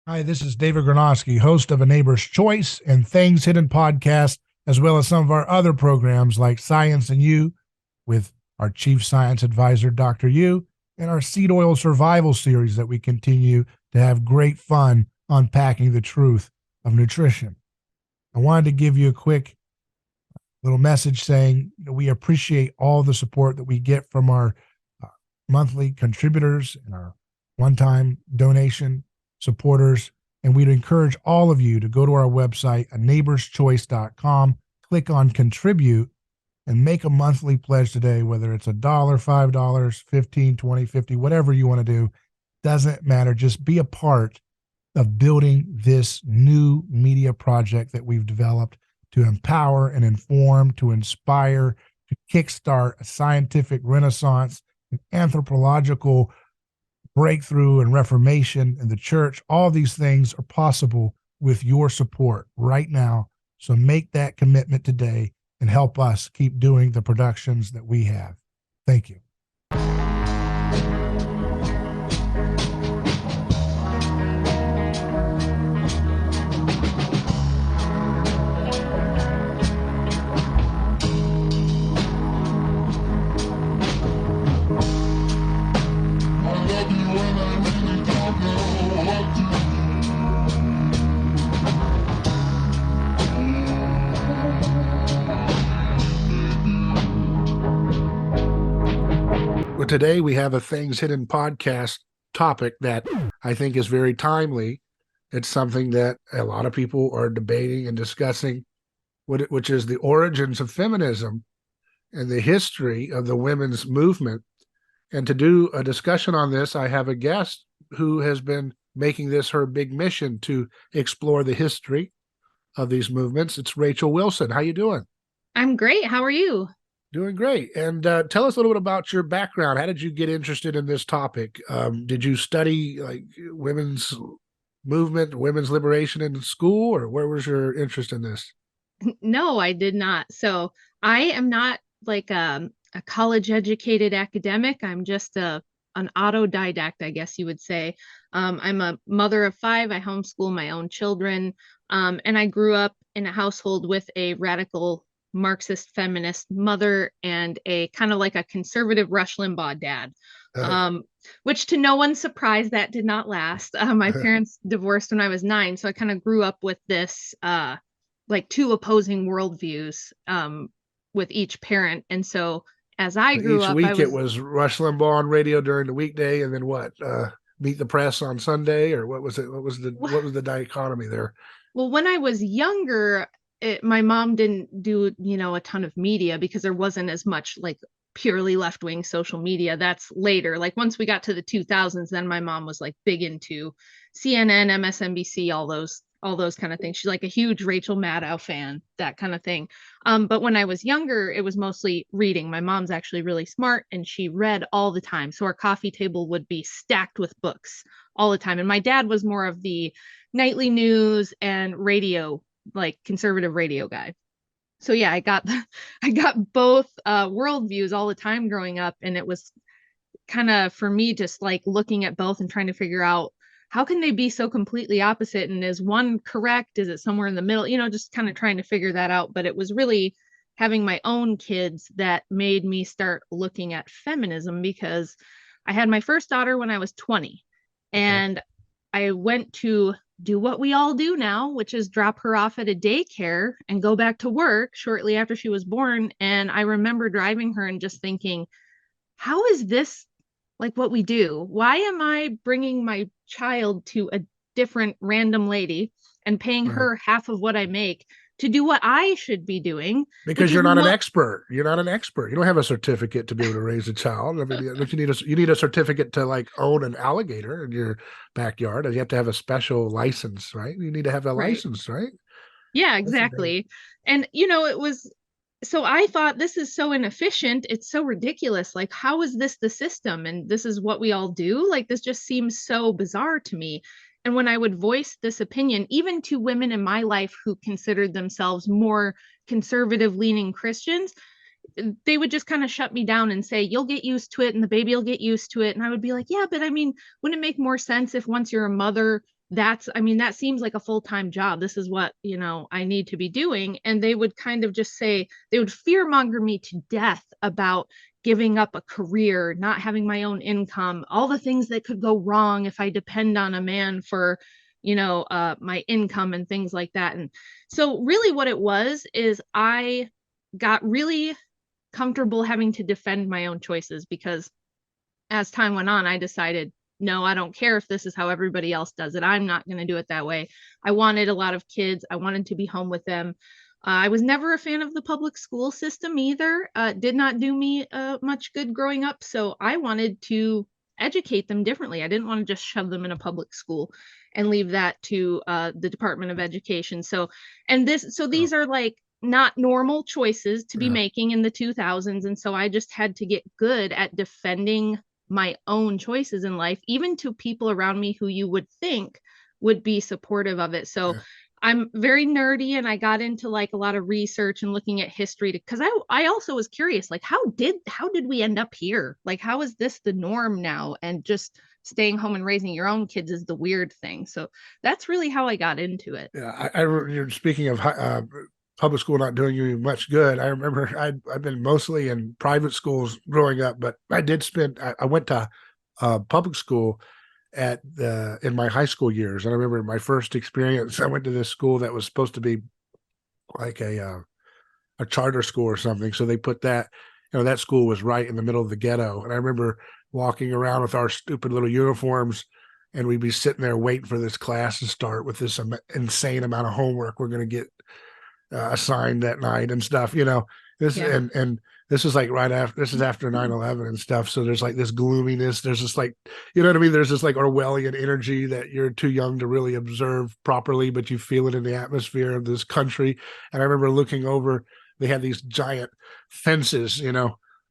Hi, this is David Gornoski, host of A Neighbor's Choice and Things Hidden podcast, as well as some of our other programs like Science and You with our chief science advisor, Dr. Yu, and our seed oil survival series that we continue to have great fun unpacking the truth of nutrition. I wanted to give you a quick little message saying we appreciate all the support that we get from our monthly contributors and our one-time donation supporters. And we'd encourage all of you to go to our website, aneighborschoice.com, click on contribute, and make a monthly pledge today, whether it's $1, $5, 15, 20, 50, whatever you want to do. Doesn't matter. Just be a part of building this new media project that we've developed to empower and inform, to inspire, to kickstart a scientific renaissance, an anthropological breakthrough and reformation in the church. All these things are possible with your support right now. So make that commitment today and help us keep doing the productions that we have. Thank you. Well, today we have a Things Hidden podcast topic that I think is very timely. It's something that a lot of people are debating and discussing, which is the origins of feminism and the history of the women's movement. And to do a discussion on this, I have a guest who has been making this her big mission to explore the history of these movements. It's Rachel Wilson. How you doing? I'm great. How are you? Doing great. And tell us a little bit about your background. How did you get interested in this topic? Did you study like women's movement, women's liberation in school, or where was your interest in this? No, I did not. So I am not like a college educated academic. I'm just an autodidact, I guess you would say. I'm a mother of 5. I homeschool my own children. And I grew up in a household with a radical Marxist feminist mother and a kind of like a conservative Rush Limbaugh dad. Which to no one's surprise, that did not last. My parents divorced when I was 9, so I kind of grew up with this like 2 opposing worldviews with each parent. And so as I grew Each up, week it was Rush Limbaugh on radio during the weekday, and then what? Meet the Press on Sunday, or what was it? What was the dichotomy there? Well, when I was younger, my mom didn't do, a ton of media because there wasn't as much like purely left-wing social media. That's later. Like once we got to the 2000s, then my mom was like big into CNN, MSNBC, all those kind of things. She's like a huge Rachel Maddow fan, that kind of thing. But when I was younger, it was mostly reading. My mom's actually really smart and she read all the time. So our coffee table would be stacked with books all the time. And my dad was more of the nightly news and radio, like conservative radio guy. So yeah, I got both worldviews all the time growing up, and it was kind of for me just like looking at both and trying to figure out how can they be so completely opposite, and is one correct? Is it somewhere in the middle? Just kind of trying to figure that out. But it was really having my own kids that made me start looking at feminism, because I had my first daughter when I was 20, and I went to do what we all do now, which is drop her off at a daycare and go back to work shortly after she was born. And I remember driving her and just thinking, how is this like what we do? Why am I bringing my child to a different random lady and paying her half of what I make to do what I should be doing? Because you're not an expert. You're not an expert. You don't have a certificate to be able to raise a child. I mean, you need a certificate to like own an alligator in your backyard. You have to have a special license, right? You need to have a license, right? Yeah, exactly. And it was, so I thought, this is so inefficient. It's so ridiculous. Like, how is this the system? And this is what we all do? Like, this just seems so bizarre to me. And when I would voice this opinion, even to women in my life who considered themselves more conservative leaning Christians, they would just kind of shut me down and say, you'll get used to it and the baby will get used to it. And I would be like, yeah, but I mean, wouldn't it make more sense if once you're a mother, that seems like a full-time job. This is what, I need to be doing. And they would kind of just say, they would fearmonger me to death about giving up a career, not having my own income, all the things that could go wrong if I depend on a man for, my income and things like that. And so really what it was is I got really comfortable having to defend my own choices, because as time went on, I decided, no, I don't care if this is how everybody else does it. I'm not going to do it that way. I wanted a lot of kids. I wanted to be home with them. I was never a fan of the public school system either. Did not do me much good growing up. So I wanted to educate them differently. I didn't want to just shove them in a public school and leave that to the Department of Education. These are like not normal choices to be making in the 2000s. And so I just had to get good at defending my own choices in life, even to people around me who you would think would be supportive of it. So I'm very nerdy, and I got into like a lot of research and looking at history, because I also was curious, like how did we end up here? Like, how is this the norm now? And just staying home and raising your own kids is the weird thing. So that's really how I got into it. Yeah, you're speaking of public school not doing you much good. I remember I've been mostly in private schools growing up, but I went to public school in my high school years. And I remember my first experience, I went to this school that was supposed to be like a charter school or something. So they put that, that school was right in the middle of the ghetto. And I remember walking around with our stupid little uniforms, and we'd be sitting there waiting for this class to start with this insane amount of homework we're going to get assigned that night and stuff, and this is like this is after 9/11 and stuff. So there's like this gloominess. There's this like, you know what I mean? There's this like Orwellian energy that you're too young to really observe properly, but you feel it in the atmosphere of this country. And I remember looking over, they had these giant fences,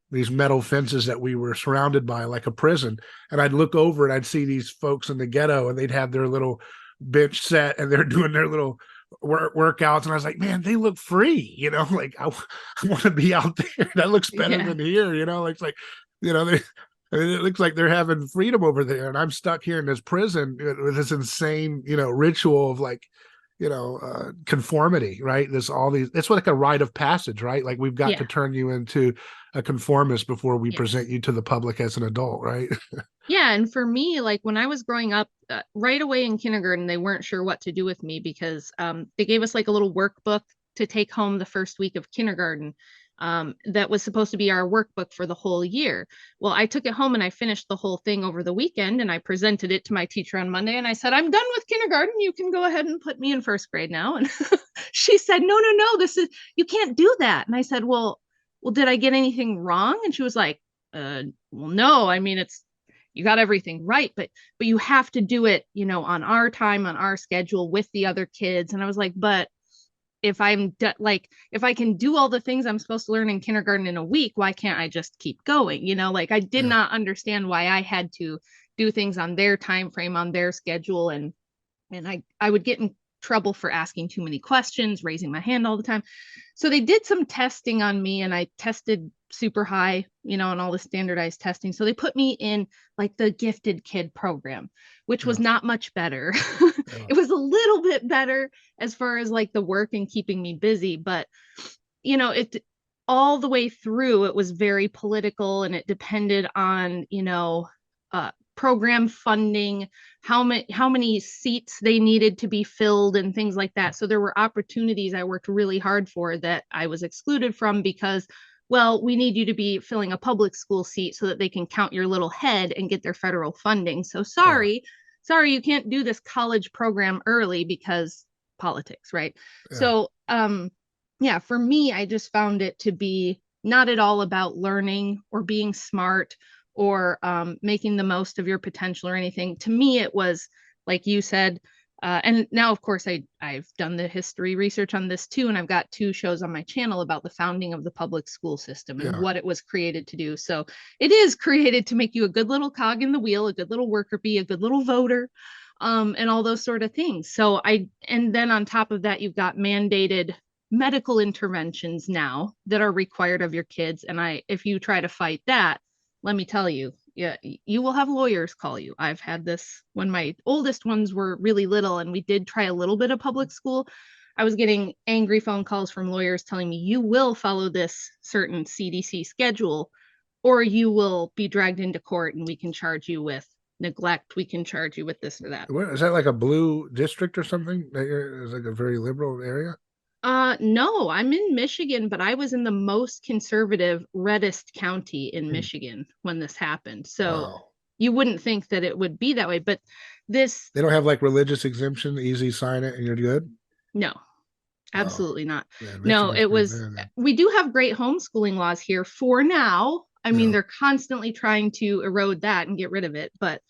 these metal fences that we were surrounded by like a prison. And I'd look over and I'd see these folks in the ghetto, and they'd have their little bench set and they're doing their little workouts, and I was like, man, they look free, like I want to be out there. That looks better than here, it looks like they're having freedom over there, and I'm stuck here in this prison with this insane, ritual of like, conformity, right? It's like a rite of passage, right? Like we've got to turn you into a conformist before we present you to the public as an adult, right? Yeah. And for me, like when I was growing up, right away in kindergarten, they weren't sure what to do with me, because they gave us like a little workbook to take home the first week of kindergarten. That was supposed to be our workbook for the whole year. Well, I took it home and I finished the whole thing over the weekend, and I presented it to my teacher on Monday, and I said, I'm done with kindergarten. You can go ahead and put me in first grade now. And she said, no, you can't do that. And I said, well, did I get anything wrong? And she was like, well, no, I mean, you got everything right, but you have to do it, on our time, on our schedule with the other kids. And I was like, but if if I can do all the things I'm supposed to learn in kindergarten in a week, why can't I just keep going? Like I did not understand why I had to do things on their time frame, on their schedule. And I would get in trouble for asking too many questions, raising my hand all the time. So they did some testing on me, and I tested super high, on all the standardized testing. So they put me in like the gifted kid program, which was not much better. It was a little bit better as far as like the work and keeping me busy, but it all the way through, it was very political, and it depended on, program funding, how many seats they needed to be filled and things like that. So there were opportunities I worked really hard for that I was excluded from, because, well, we need you to be filling a public school seat so that they can count your little head and get their federal funding. So sorry, you can't do this college program early because politics, right? So for me, I just found it to be not at all about learning or being smart or making the most of your potential or anything. To me, it was, like you said, and now, of course, I've done the history research on this too, and I've got 2 shows on my channel about the founding of the public school system and what it was created to do. So it is created to make you a good little cog in the wheel, a good little worker bee, a good little voter, and all those sort of things. So and then on top of that, you've got mandated medical interventions now that are required of your kids. And if you try to fight that, let me tell you, Yeah, you will have lawyers call you. I've had this when my oldest ones were really little and we did try a little bit of public school. I was getting angry phone calls from lawyers telling me you will follow this certain CDC schedule or you will be dragged into court and we can charge you with neglect. We can charge you with this or that. Is that like a blue district or something? It's like a very liberal area? No, I'm in Michigan, but I was in the most conservative, reddest county in Michigan when this happened. So Wow. you wouldn't think that it would be that way, but this, They don't have like religious exemption, easy sign it and you're good? no, Wow. absolutely not. Man, No, Michigan's it pretty was, bad, man. we do have great homeschooling laws here for now. I mean, Yeah. they're constantly trying to erode that and get rid of it, but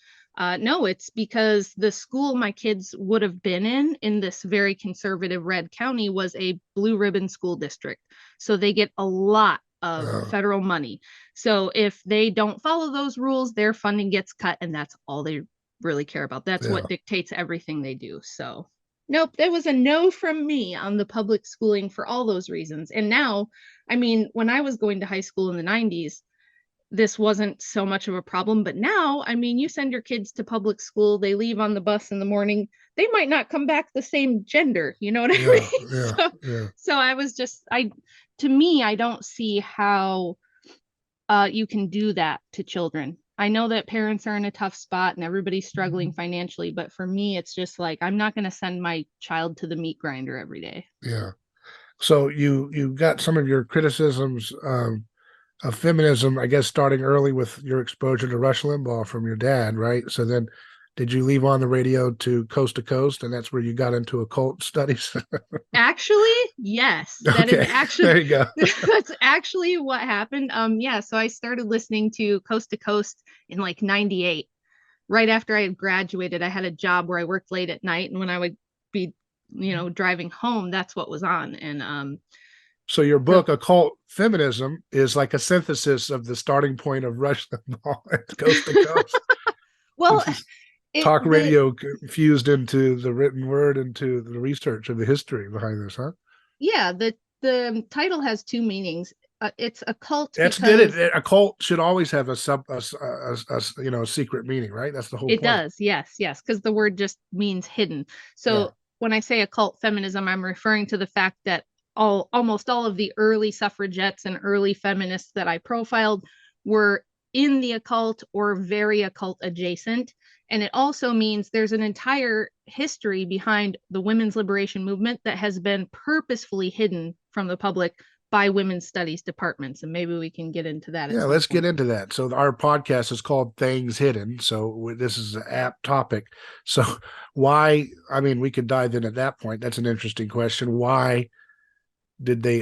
no, it's because the school my kids would have been in this very conservative red county was a blue ribbon school district. So they get a lot of federal money. So if they don't follow those rules, their funding gets cut and that's all they really care about. That's what dictates everything they do. So nope, there was a no from me on the public schooling for all those reasons. And now, I mean, when I was going to high school in the 90s, this wasn't so much of a problem. But now, I mean, you send your kids to public school, they leave on the bus in the morning, they might not come back the same gender. You know what I mean? So I was just, to me, I don't see how you can do that to children. I know that parents are in a tough spot and everybody's struggling financially, but for me, it's just like, I'm not going to send my child to the meat grinder every day. Yeah. So you got some of your criticisms of feminism, I guess, starting early with your exposure to Rush Limbaugh from your dad, right? So then did you leave on the radio to Coast, and that's where you got into occult studies? Actually, yes. That is actually, there you go. That's actually what happened. Yeah, so I started listening to Coast in like 98. Right after I had graduated, I had a job where I worked late at night, and when I would be, driving home, that's what was on. And so your book, Occult Feminism, is like a synthesis of the starting point of Rush Limbaugh, Coast to Coast. Well, talk radio fused into the written word, into the research of the history behind this, huh? Yeah, the title has two meanings. It's occult. That's because good. A cult should always have a secret meaning, right? That's the whole point. It does, yes, because the word just means hidden. So when I say occult feminism, I'm referring to the fact that almost all of the early suffragettes and early feminists that I profiled were in the occult or very occult adjacent. And it also means there's an entire history behind the women's liberation movement that has been purposefully hidden from the public by women's studies departments. And maybe we can get into that. Yeah, let's get into that. So our podcast is called Things Hidden. So this is an apt topic. So why, I mean, we could dive in at that point. That's an interesting question. What did they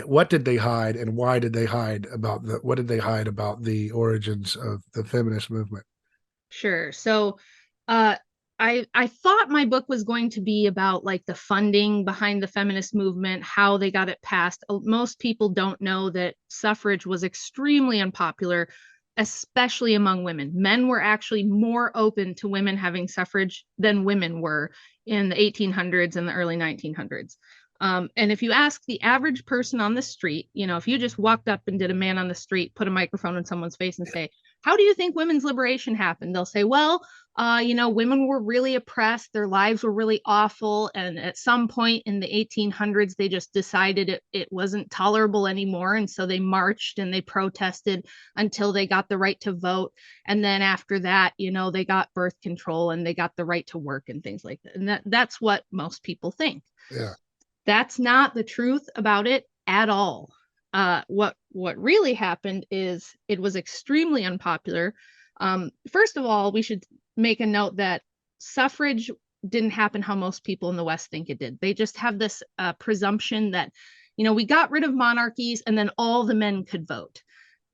hide, and why did they hide about what did they hide about the origins of the feminist movement? Sure. So I thought my book was going to be about like the funding behind the feminist movement, how they got it passed. Most people don't know that suffrage was extremely unpopular, especially among women. Men were actually more open to women having suffrage than women were in the 1800s and the early 1900s. And if you ask the average person on the street, if you just walked up and did a man on the street, put a microphone in someone's face and say, how do you think women's liberation happened? They'll say, well, women were really oppressed. Their lives were really awful. And at some point in the 1800s, they just decided it wasn't tolerable anymore. And so they marched and they protested until they got the right to vote. And then after that, they got birth control and they got the right to work and things like that. And that's what most people think. Yeah. That's not the truth about it at all. What really happened is it was extremely unpopular. First of all, we should make a note that suffrage didn't happen how most people in the West think it did. They just have this presumption that, we got rid of monarchies and then all the men could vote.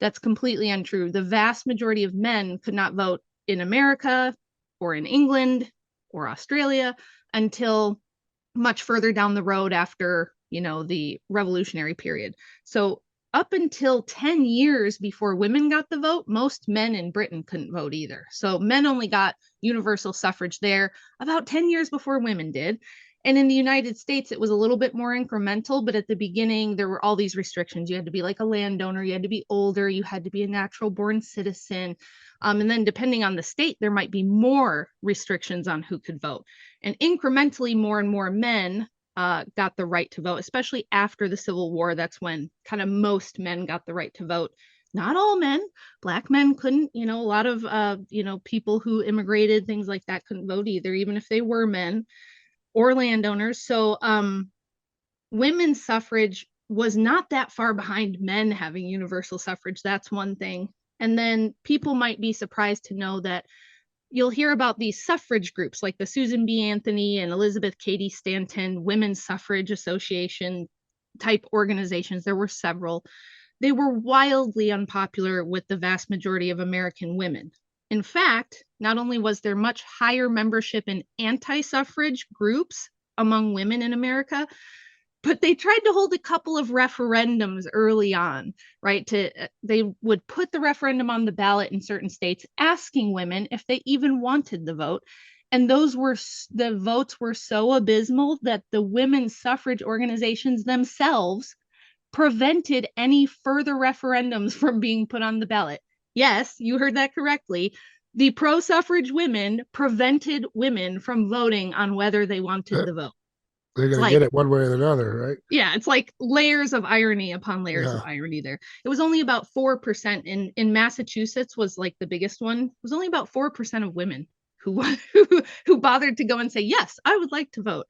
That's completely untrue. The vast majority of men could not vote in America or in England or Australia until much further down the road after, the revolutionary period. So up until 10 years before women got the vote, most men in Britain couldn't vote either. So men only got universal suffrage there about 10 years before women did. And in the United States, it was a little bit more incremental, but at the beginning, there were all these restrictions. You had to be like a landowner, you had to be older, you had to be a natural born citizen. And then depending on the state, there might be more restrictions on who could vote. And incrementally, more and more men got the right to vote, especially after the Civil War. That's when kind of most men got the right to vote. Not all men. Black men couldn't, a lot of, people who immigrated, things like that couldn't vote either, even if they were men or landowners. So women's suffrage was not that far behind men having universal suffrage. That's one thing. And then people might be surprised to know that you'll hear about these suffrage groups like the Susan B. Anthony and Elizabeth Cady Stanton Women's Suffrage Association type organizations. There were several. They were wildly unpopular with the vast majority of American women. In fact, not only was there much higher membership in anti-suffrage groups among women in America, but they tried to hold a couple of referendums early on, right? They would put the referendum on the ballot in certain states, asking women if they even wanted the vote. And the votes were so abysmal that the women's suffrage organizations themselves prevented any further referendums from being put on the ballot. Yes, you heard that correctly. The pro-suffrage women prevented women from voting on whether they wanted the vote. They're going to get it one way or another, right? Yeah, it's like layers of irony upon layers of irony there. It was only about 4% in Massachusetts was like the biggest one. It was only about 4% of women who bothered to go and say, yes, I would like to vote.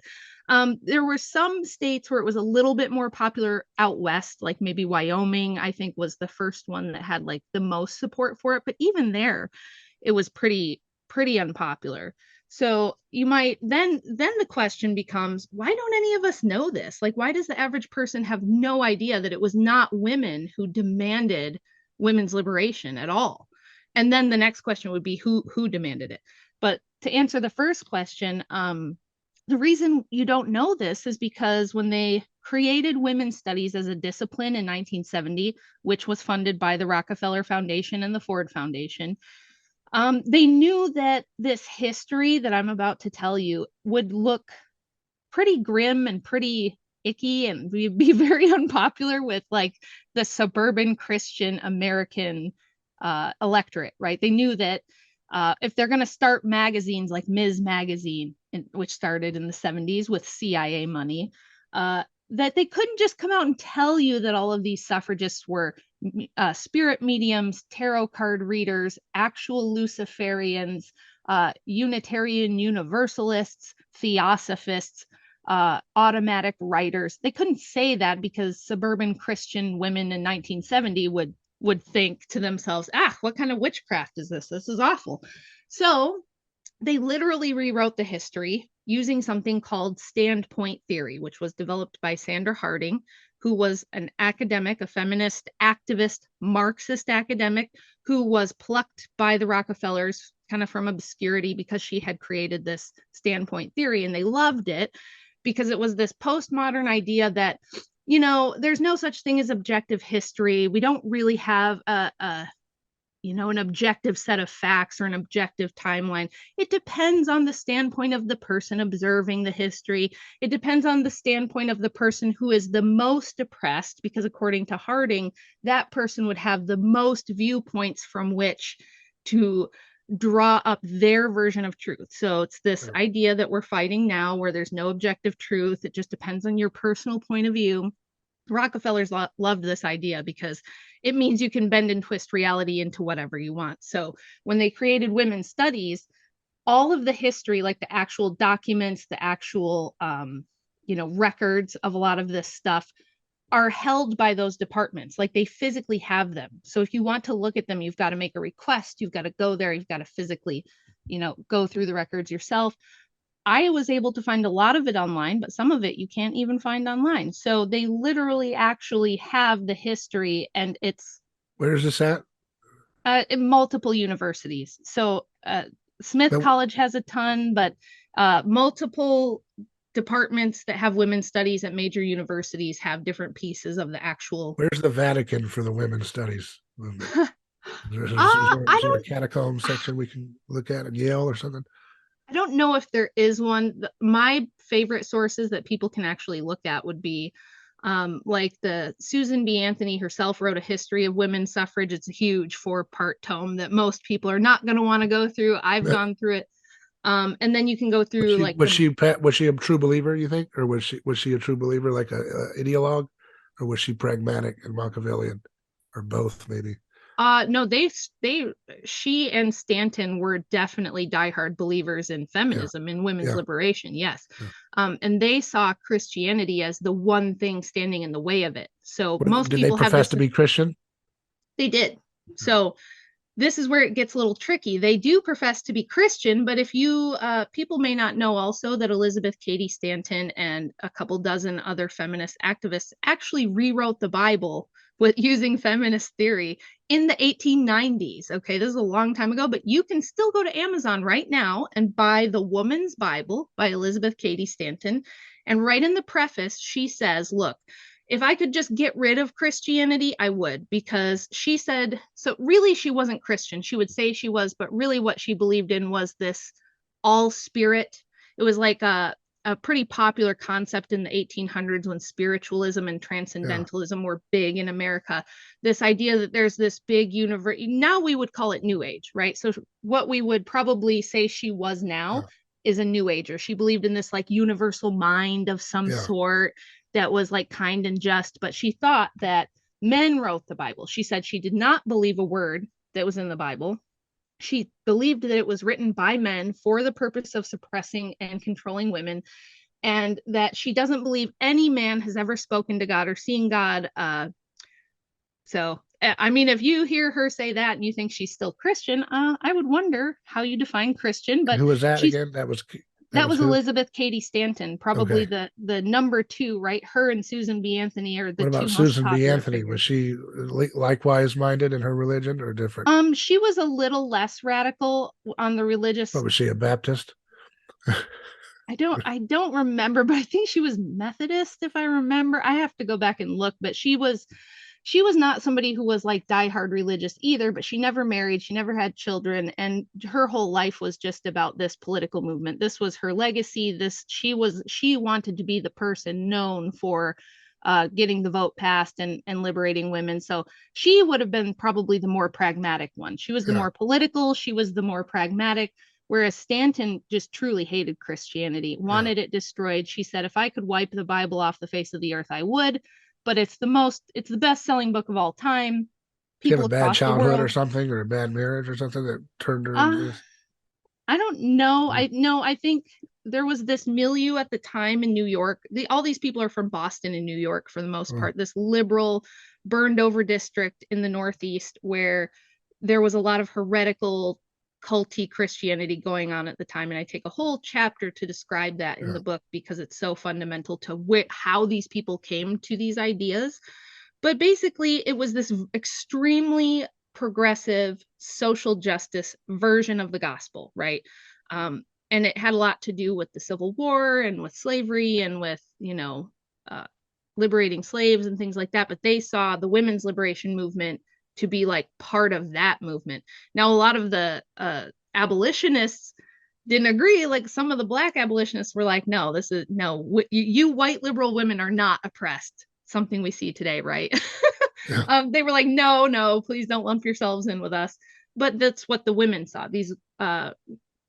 There were some states where it was a little bit more popular out west, like maybe Wyoming, I think was the first one that had like the most support for it. But even there, it was pretty unpopular. So you might then the question becomes, why don't any of us know this? Like, why does the average person have no idea that it was not women who demanded women's liberation at all? And then the next question would be who demanded it? But to answer the first question, the reason you don't know this is because when they created women's studies as a discipline in 1970, which was funded by the Rockefeller Foundation and the Ford Foundation, they knew that this history that I'm about to tell you would look pretty grim and pretty icky and be very unpopular with like the suburban Christian American electorate, right? They knew that if they're going to start magazines like Ms. Magazine, which started in the 70s with CIA money, that they couldn't just come out and tell you that all of these suffragists were spirit mediums, tarot card readers, actual Luciferians, Unitarian Universalists, Theosophists, automatic writers. They couldn't say that because suburban Christian women in 1970 would think to themselves, what kind of witchcraft is this? This is awful. So they literally rewrote the history using something called standpoint theory, which was developed by Sandra Harding, who was an academic, a feminist, activist, Marxist academic, who was plucked by the Rockefellers kind of from obscurity because she had created this standpoint theory, and they loved it because it was this postmodern idea that, there's no such thing as objective history. We don't really have an objective set of facts or an objective timeline. It depends on the standpoint of the person observing the history. It depends on the standpoint of the person who is the most oppressed, because according to Harding, that person would have the most viewpoints from which to draw up their version of truth. So it's this idea that we're fighting now where there's no objective truth. It just depends on your personal point of view. Rockefellers loved this idea because it means you can bend and twist reality into whatever you want. So when they created women's studies, all of the history, like the actual documents, the actual, records of a lot of this stuff are held by those departments. Like they physically have them. So if you want to look at them, you've got to make a request. You've got to go there. You've got to physically, go through the records yourself. I was able to find a lot of it online, but some of it you can't even find online. So they literally actually have the history, and it's... Where is this at? In multiple universities. So Smith College has a ton, but multiple departments that have women's studies at major universities have different pieces of the actual... Where's the Vatican for the women's studies movement? Is there a catacomb section we can look at Yale or something? I don't know if there is one. My favorite sources that people can actually look at would be like the Susan B. Anthony herself wrote a history of women's suffrage. It's a huge 4-part tome that most people are not going to want to go through. I've gone through it. And then you can go through Was she a true believer, you think, or was she a true believer, like a ideologue, or was she pragmatic and Machiavellian, or both maybe? No, she and Stanton were definitely diehard believers in feminism and women's liberation. Yes. And they saw Christianity as the one thing standing in the way of it. So most Did people they profess to be Christian? They did. So this is where it gets a little tricky. They do profess to be Christian, but if you people may not know also that Elizabeth Cady Stanton and a couple dozen other feminist activists actually rewrote the Bible with using feminist theory in the 1890s. Okay, this is a long time ago, but you can still go to Amazon right now and buy The Woman's Bible by Elizabeth Cady Stanton. And right in the preface, she says, look, if I could just get rid of Christianity, I would, because she said, so really she wasn't Christian. She would say she was, but really what she believed in was this all spirit. It was like a pretty popular concept in the 1800s when spiritualism and transcendentalism were big in America. This idea that there's this big universe, now we would call it New Age, right? So what we would probably say she was now is a New Ager. She believed in this like universal mind of some sort that was like kind and just, but she thought that men wrote the Bible. She said she did not believe a word that was in the Bible. She believed that it was written by men for the purpose of suppressing and controlling women, and that she doesn't believe any man has ever spoken to God or seen God. So, I mean, if you hear her say that and you think she's still Christian, I would wonder how you define Christian. But who was that again? That was Elizabeth Cady Stanton, probably the number 2, right? Her and Susan B. Anthony are the two most popular. What about Susan B. Anthony? Was she likewise minded in her religion or different? She was a little less radical on the religious. But was she a Baptist? I don't remember, but I think she was Methodist, if I remember. I have to go back and look, but she was not somebody who was like diehard religious either, but she never married, she never had children, and her whole life was just about this political movement. This was her legacy. She wanted to be the person known for getting the vote passed and liberating women. So she would have been probably the more pragmatic one. She was the more political, she was the more pragmatic, whereas Stanton just truly hated Christianity, wanted it destroyed. She said, if I could wipe the Bible off the face of the earth, I would. But it's the best-selling book of all time. People had a bad childhood or something, or a bad marriage or something that turned her into this? I don't know. I think there was this milieu at the time in New York. All these people are from Boston and New York for the most part. This liberal, burned over district in the Northeast where there was a lot of heretical, culty Christianity going on at the time, and I take a whole chapter to describe that in the book because it's so fundamental to how these people came to these ideas. But basically it was this extremely progressive social justice version of the gospel, right? And it had a lot to do with the Civil War and with slavery and with liberating slaves and things like that, but they saw the women's liberation movement to be like part of that movement. Now, a lot of the abolitionists didn't agree. Like some of the Black abolitionists were like, no, you white liberal women are not oppressed. Something we see today, right? They were like, no, please don't lump yourselves in with us. But that's what the women saw. These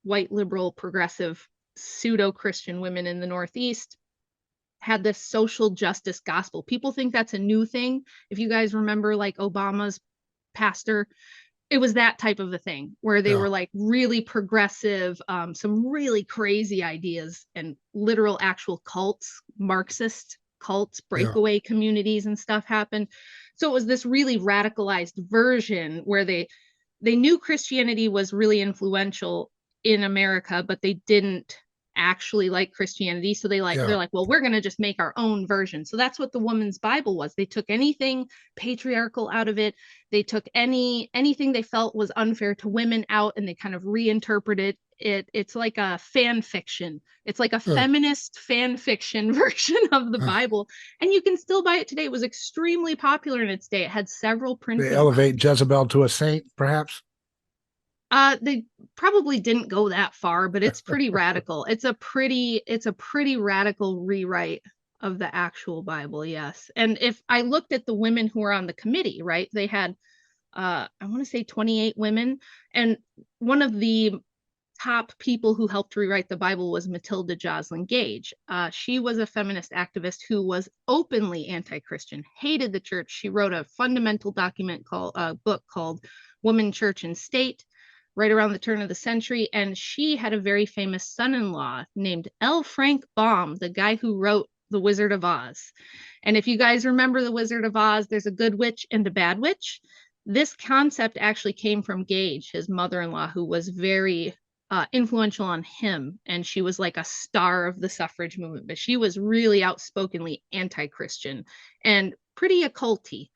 white liberal progressive pseudo-Christian women in the Northeast had this social justice gospel. People think that's a new thing. If you guys remember, like Obama's pastor, it was that type of a thing where they were like really progressive, some really crazy ideas and literal actual cults, Marxist cults, breakaway communities and stuff happened. So it was this really radicalized version where they knew Christianity was really influential in America, but they didn't actually like Christianity. So they're like, well, we're going to just make our own version. So that's what the Woman's Bible was. They took anything patriarchal out of it. They took anything they felt was unfair to women out, and they kind of reinterpreted it. It's like a fan fiction. It's like a feminist fan fiction version of the Bible. And you can still buy it today. It was extremely popular in its day. It had several printed. They elevate Jezebel to a saint, perhaps? They probably didn't go that far, but it's pretty radical. It's a pretty radical rewrite of the actual Bible, yes. And if I looked at the women who were on the committee, right, they had I want to say 28 women, and one of the top people who helped rewrite the Bible was Matilda Joslyn Gage. She was a feminist activist who was openly anti-Christian, hated the church. She wrote a fundamental book called Woman, Church, and State right around the turn of the century. And she had a very famous son-in-law named L. Frank Baum, the guy who wrote The Wizard of Oz. And if you guys remember The Wizard of Oz, there's a good witch and a bad witch. This concept actually came from Gage, his mother-in-law, who was very influential on him. And she was like a star of the suffrage movement, but she was really outspokenly anti-Christian and pretty occulty.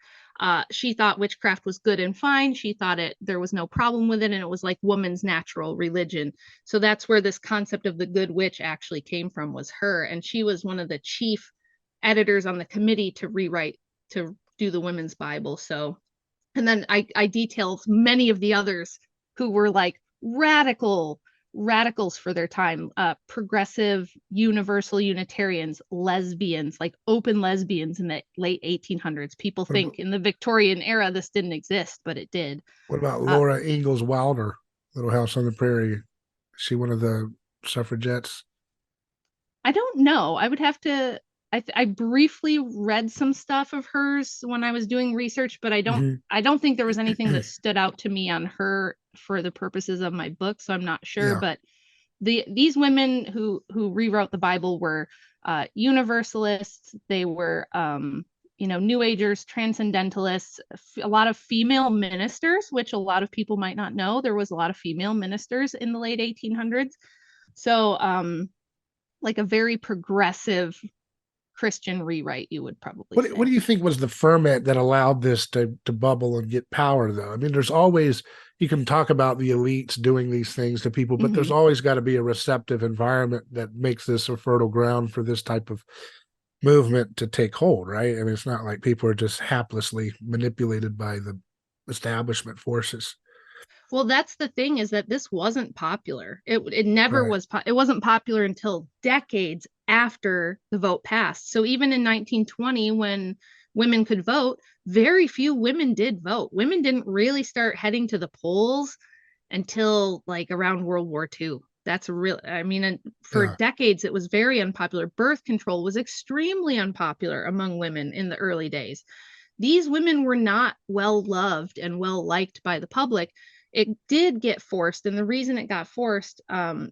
She thought witchcraft was good and fine. She thought there was no problem with it, and it was like woman's natural religion. So that's where this concept of the good witch actually came from, was her. And she was one of the chief editors on the committee to do the women's Bible. So, and then I detailed many of the others who were like radicals for their time, progressive universal Unitarians, lesbians, like open lesbians in the late 1800s. People think in the Victorian era this didn't exist, but it did. What about Laura Ingalls Wilder, Little House on the Prairie? Is she one of the suffragettes? I don't know. I would have to. I briefly read some stuff of hers when I was doing research, but I don't think there was anything that stood out to me on her for the purposes of my book, so I'm not sure. Yeah. But these women who rewrote the Bible were Universalists. They were New Agers, Transcendentalists, a lot of female ministers, which a lot of people might not know. There was a lot of female ministers in the late 1800s. So like a very progressive Christian rewrite, you would probably say. What do you think was the ferment that allowed this to bubble and get power, though? I mean, there's always, you can talk about the elites doing these things to people, but there's always got to be a receptive environment that makes this a fertile ground for this type of movement to take hold, right? I mean, it's not like people are just haplessly manipulated by the establishment forces. Well, that's the thing, is that this wasn't popular. It never was. It wasn't popular until decades after the vote passed. So even in 1920, when women could vote, very few women did vote. Women didn't really start heading to the polls until like around World War II. That's real. I mean, for decades, it was very unpopular. Birth control was extremely unpopular among women in the early days. These women were not well loved and well liked by the public. It did get forced, and the reason it got forced,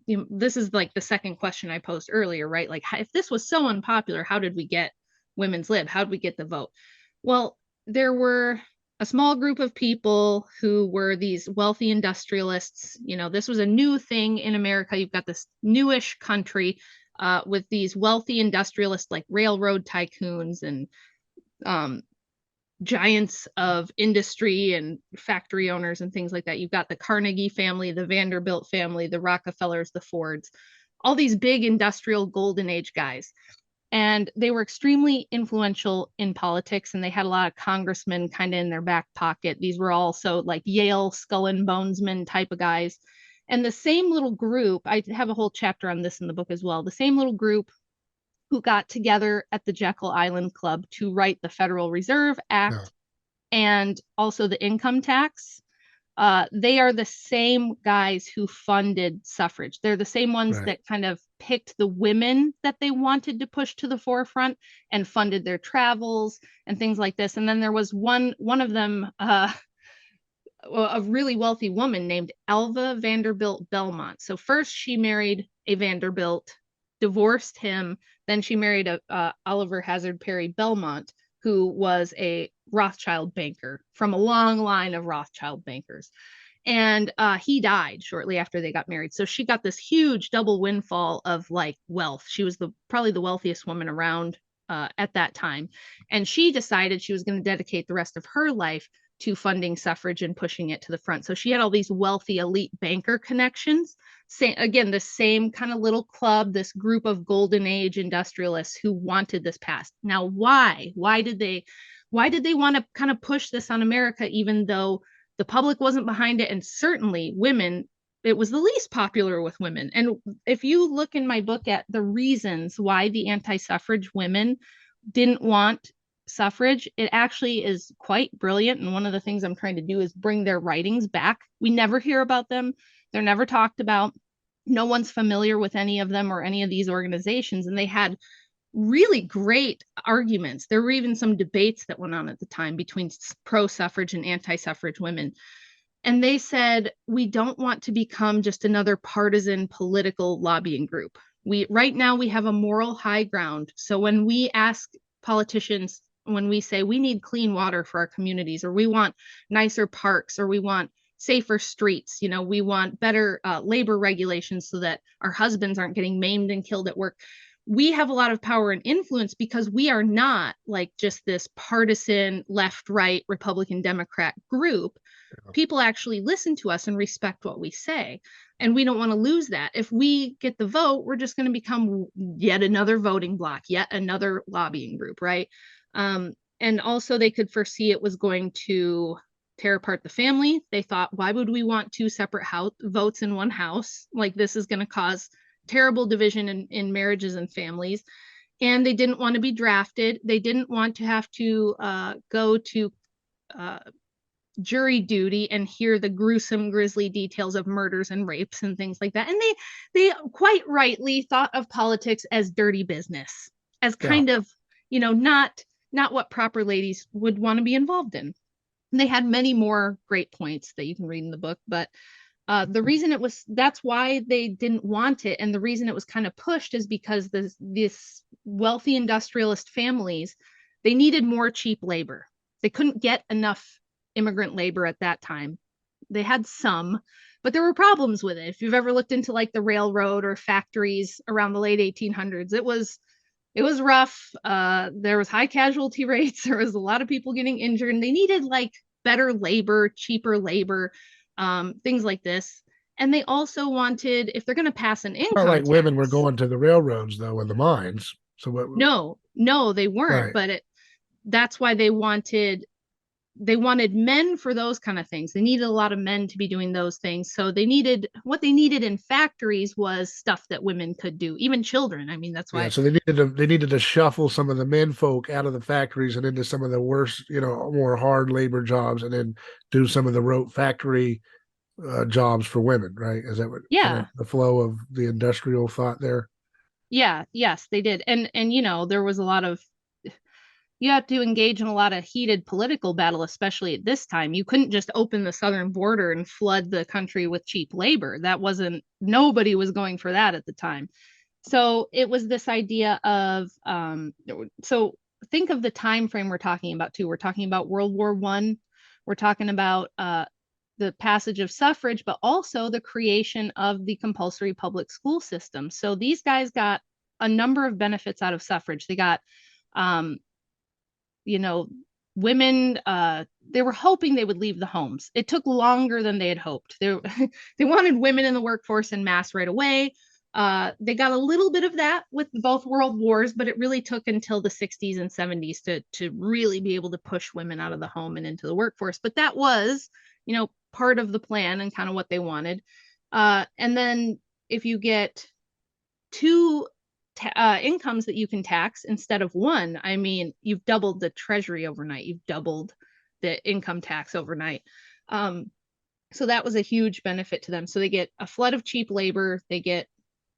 this is like the second question I posed earlier, right? Like, if this was so unpopular, how did we get women's lib? How did we get the vote? Well, there were a small group of people who were these wealthy industrialists. This was a new thing in America. You've got this newish country with these wealthy industrialists like railroad tycoons and giants of industry and factory owners and things like that. You've got the Carnegie family, the Vanderbilt family, the Rockefellers, the Fords, all these big industrial golden age guys. And they were extremely influential in politics, and they had a lot of congressmen kind of in their back pocket. These were also like Yale skull and bonesmen type of guys. And the same little group, I have a whole chapter on this in the book as well, the same little group who got together at the Jekyll Island Club to write the Federal Reserve Act and also the income tax. They are the same guys who funded suffrage. They're the same ones that kind of picked the women that they wanted to push to the forefront and funded their travels and things like this. And then there was one of them, a really wealthy woman named Alva Vanderbilt Belmont. So first she married a Vanderbilt, divorced him. Then she married Oliver Hazard Perry Belmont, who was a Rothschild banker from a long line of Rothschild bankers. And he died shortly after they got married. So she got this huge double windfall of like wealth. She was probably the wealthiest woman around at that time. And she decided she was going to dedicate the rest of her life to funding suffrage and pushing it to the front. So she had all these wealthy elite banker connections. Again, the same kind of little club, this group of golden age industrialists who wanted this passed. Now, why did they want to kind of push this on America, even though The public wasn't behind it, and certainly women, it was the least popular with women. And if you look in my book at the reasons why the anti-suffrage women didn't want suffrage, it actually is quite brilliant. And one of the things I'm trying to do is bring their writings back. We never hear about them. They're never talked about. No one's familiar with any of them or any of these organizations. And they had really great arguments. There were even some debates that went on at the time between pro-suffrage and anti-suffrage women. And they said, we don't want to become just another partisan political lobbying group. Right now we have a moral high ground. So when we ask politicians, when we say we need clean water for our communities, or we want nicer parks, or we want safer streets, we want better labor regulations so that our husbands aren't getting maimed and killed at work. We have a lot of power and influence because we are not like just this partisan left, right, Republican, Democrat group. People actually listen to us and respect what we say. And we don't want to lose that. If we get the vote, we're just going to become yet another voting block, yet another lobbying group, right? And also they could foresee it was going to tear apart the family. They thought, why would we want two separate votes in one house? Like, this is going to cause terrible division in marriages and families. And they didn't want to be drafted. They didn't want to have to go to jury duty and hear the gruesome, grisly details of murders and rapes and things like that. And they quite rightly thought of politics as dirty business, as kind of, not what proper ladies would want to be involved in. And they had many more great points that you can read in the book, but the reason that's why they didn't want it. And the reason it was kind of pushed is because this wealthy industrialist families, they needed more cheap labor. They couldn't get enough immigrant labor at that time. They had some, but there were problems with it. If you've ever looked into like the railroad or factories around the late 1800s, it was rough. There was high casualty rates. There was a lot of people getting injured, and they needed like better labor, cheaper labor, things like this. And they also wanted, if they're going to pass an income not like tax, women were going to the railroads though, and the mines. So what? No, they weren't. Right. But that's why they wanted men for those kind of things. They needed a lot of men to be doing those things. So what they needed in factories was stuff that women could do, even children. I mean, that's why. Yeah, so they needed to shuffle some of the men folk out of the factories and into some of the worse, more hard labor jobs, and then do some of the rote factory jobs for women, right? Is that what? Yeah. Kind of the flow of the industrial thought there. Yeah. Yes, they did. And there was a lot of, you had to engage in a lot of heated political battle, especially at this time. You couldn't just open the southern border and flood the country with cheap labor. Nobody was going for that at the time. So it was this idea of, so think of the time frame we're talking about too. We're talking about World War I. We're talking about the passage of suffrage, but also the creation of the compulsory public school system. So these guys got a number of benefits out of suffrage. They got, women, they were hoping they would leave the homes. It took longer than they had hoped. They wanted women in the workforce en masse right away. They got a little bit of that with both world wars, but it really took until the 60s and 70s to really be able to push women out of the home and into the workforce. But that was, part of the plan and kind of what they wanted. And then if you get two incomes that you can tax instead of one, I mean, you've doubled the treasury overnight. You've doubled the income tax overnight. So that was a huge benefit to them. So they get a flood of cheap labor. They get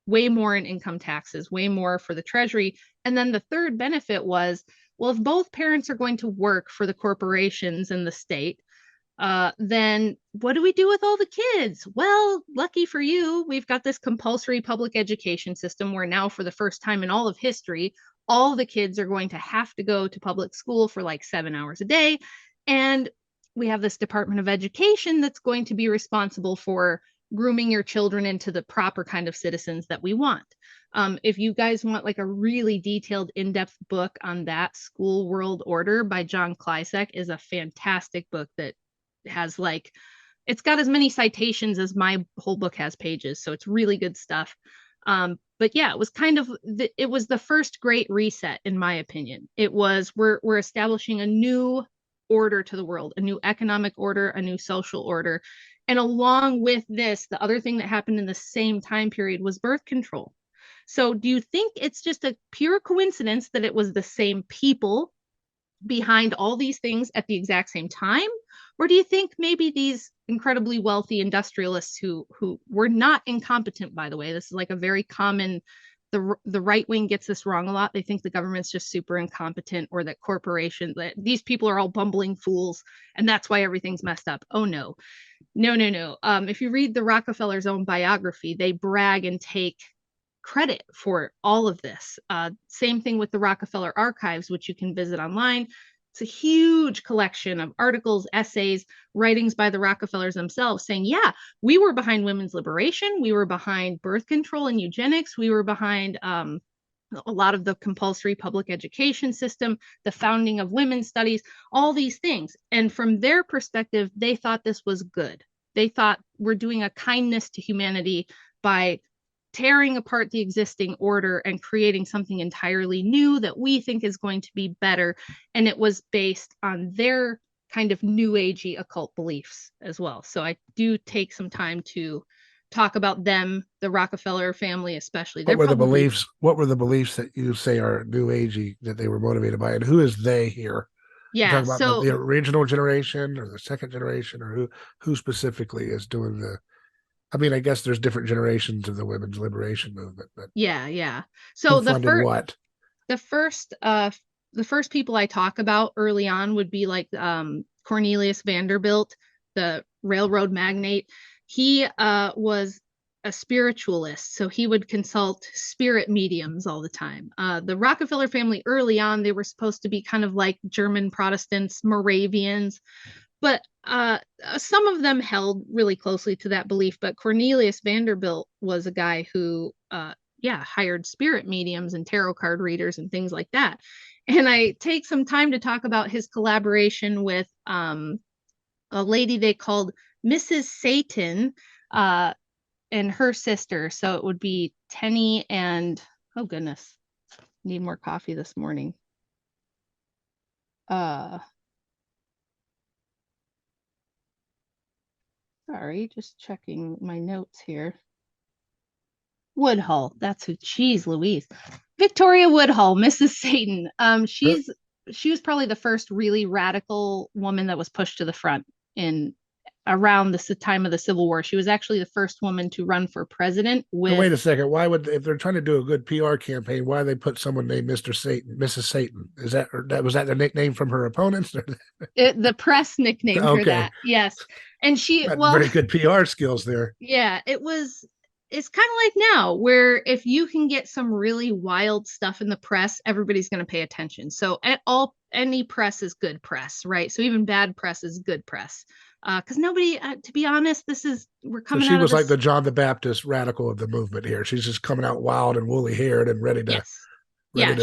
way more in income taxes, way more for the treasury. And then the third benefit was, well, if both parents are going to work for the corporations in the state, then what do we do with all the kids? Well, lucky for you, we've got this compulsory public education system where now, for the first time in all of history, all the kids are going to have to go to public school for like 7 hours a day. And we have this Department of Education that's going to be responsible for grooming your children into the proper kind of citizens that we want. If you guys want like a really detailed, in-depth book on that, School World Order by John Klysek is a fantastic book that has it's got as many citations as my whole book has pages. So it's really good stuff. But yeah, it was it was the first great reset, in my opinion. It was, we're establishing a new order to the world, a new economic order, a new social order. And along with this, the other thing that happened in the same time period was birth control. So do you think it's just a pure coincidence that it was the same people behind all these things at the exact same time? Or do you think maybe these incredibly wealthy industrialists who were not incompetent, by the way, this is like a very common, the right wing gets this wrong a lot. They think the government's just super incompetent, or that corporations, that these people are all bumbling fools and that's why everything's messed up. Oh no. If you read the Rockefeller's own biography, they brag and take credit for all of this. Same thing with the Rockefeller Archives, which you can visit online. It's a huge collection of articles, essays, writings by the Rockefellers themselves saying, yeah, we were behind women's liberation. We were behind birth control and eugenics. We were behind a lot of the compulsory public education system, the founding of women's studies, all these things. And from their perspective, they thought this was good. They thought we're doing a kindness to humanity by tearing apart the existing order and creating something entirely new that we think is going to be better. And it was based on their kind of new agey occult beliefs as well. So I do take some time to talk about them, the Rockefeller family especially. What were the beliefs that you say are new agey that they were motivated by, and who is they here? Yeah, You're talking about the original generation or the second generation, or who specifically is doing the, I mean, I guess there's different generations of the women's liberation movement, but yeah. So the first people I talk about early on would be like Cornelius Vanderbilt, the railroad magnate. He was a spiritualist, so he would consult spirit mediums all the time. The Rockefeller family early on, they were supposed to be kind of like German Protestants, Moravians, but some of them held really closely to that belief. But Cornelius Vanderbilt was a guy who, hired spirit mediums and tarot card readers and things like that. And I take some time to talk about his collaboration with a lady they called Mrs. Satan and her sister. So it would be Tenny and, oh goodness, need more coffee this morning. Sorry, just checking my notes here. Woodhall, that's who. Geez Louise. Victoria Woodhall, Mrs. Satan. She was probably the first really radical woman that was pushed to the front in around the time of the Civil War. She was actually the first woman to run for president. Wait a second. Why would, if they're trying to do a good PR campaign, why they put someone named Mr. Satan, Mrs. Satan? Was that the nickname from her opponents? The press nicknamed her that. Yes, and she very good PR skills there. Yeah, it's kind of like now, where if you can get some really wild stuff in the press, everybody's going to pay attention. So any press is good press, right? So even bad press is good press. Because nobody, to be honest, we're coming out of this. She was like the John the Baptist radical of the movement here. She's just coming out wild and woolly haired and ready to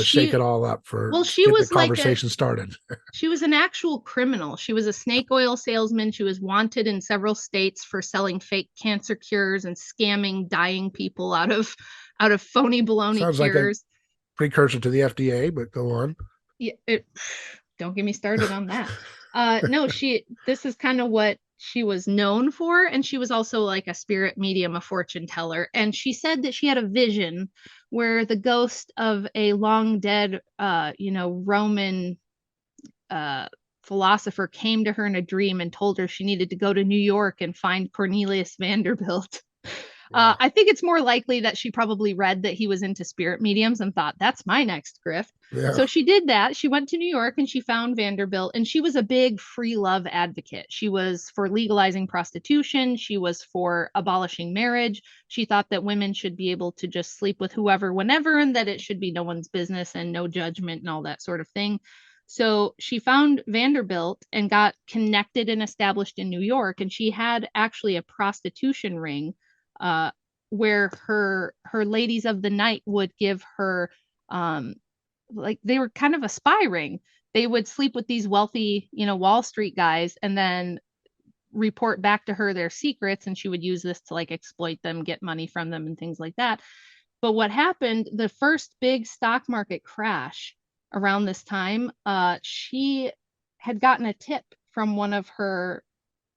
shake it all up for the conversation started. She was an actual criminal. She was a snake oil salesman. She was wanted in several states for selling fake cancer cures and scamming dying people out of phony baloney Sounds cures. Like a precursor to the FDA, but go on. Yeah, don't get me started on that. This is kind of what she was known for. And she was also like a spirit medium, a fortune teller. And she said that she had a vision where the ghost of a long dead, Roman philosopher came to her in a dream and told her she needed to go to New York and find Cornelius Vanderbilt. I think it's more likely that she probably read that he was into spirit mediums and thought, that's my next grift. Yeah. So she did that. She went to New York and she found Vanderbilt, and she was a big free love advocate. She was for legalizing prostitution. She was for abolishing marriage. She thought that women should be able to just sleep with whoever, whenever, and that it should be no one's business and no judgment and all that sort of thing. So she found Vanderbilt and got connected and established in New York. And she had actually a prostitution ring where her ladies of the night would give her, like they were kind of a spy ring. They would sleep with these wealthy, Wall Street guys and then report back to her their secrets. And she would use this to like exploit them, get money from them and things like that. But what happened, the first big stock market crash around this time, she had gotten a tip from one of her,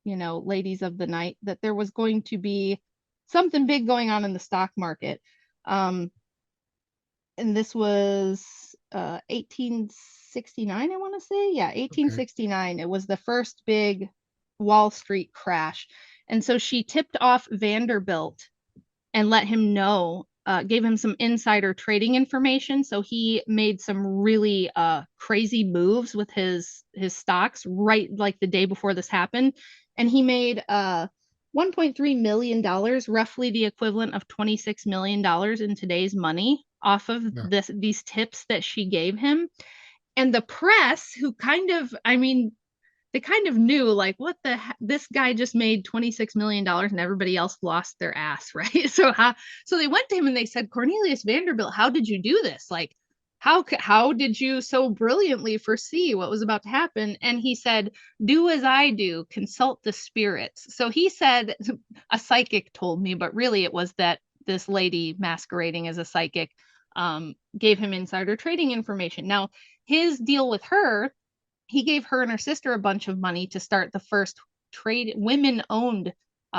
ladies of the night that there was going to be something big going on in the stock market. And this was 1869, I want to say. Yeah, 1869. Okay. It was the first big Wall Street crash. And so she tipped off Vanderbilt and let him know, gave him some insider trading information. So he made some really crazy moves with his stocks right like the day before this happened. And he made $1.3 million, roughly the equivalent of $26 million in today's money off of these tips that she gave him. And the press, who they kind of knew, like, what the heck? This guy just made $26 million and everybody else lost their ass, right? So they went to him and they said, Cornelius Vanderbilt, how did you do this? Like, how did you so brilliantly foresee what was about to happen? And he said, do as I do, consult the spirits. So he said, a psychic told me, but really it was that this lady masquerading as a psychic gave him insider trading information. Now, his deal with her, he gave her and her sister a bunch of money to start the first women-owned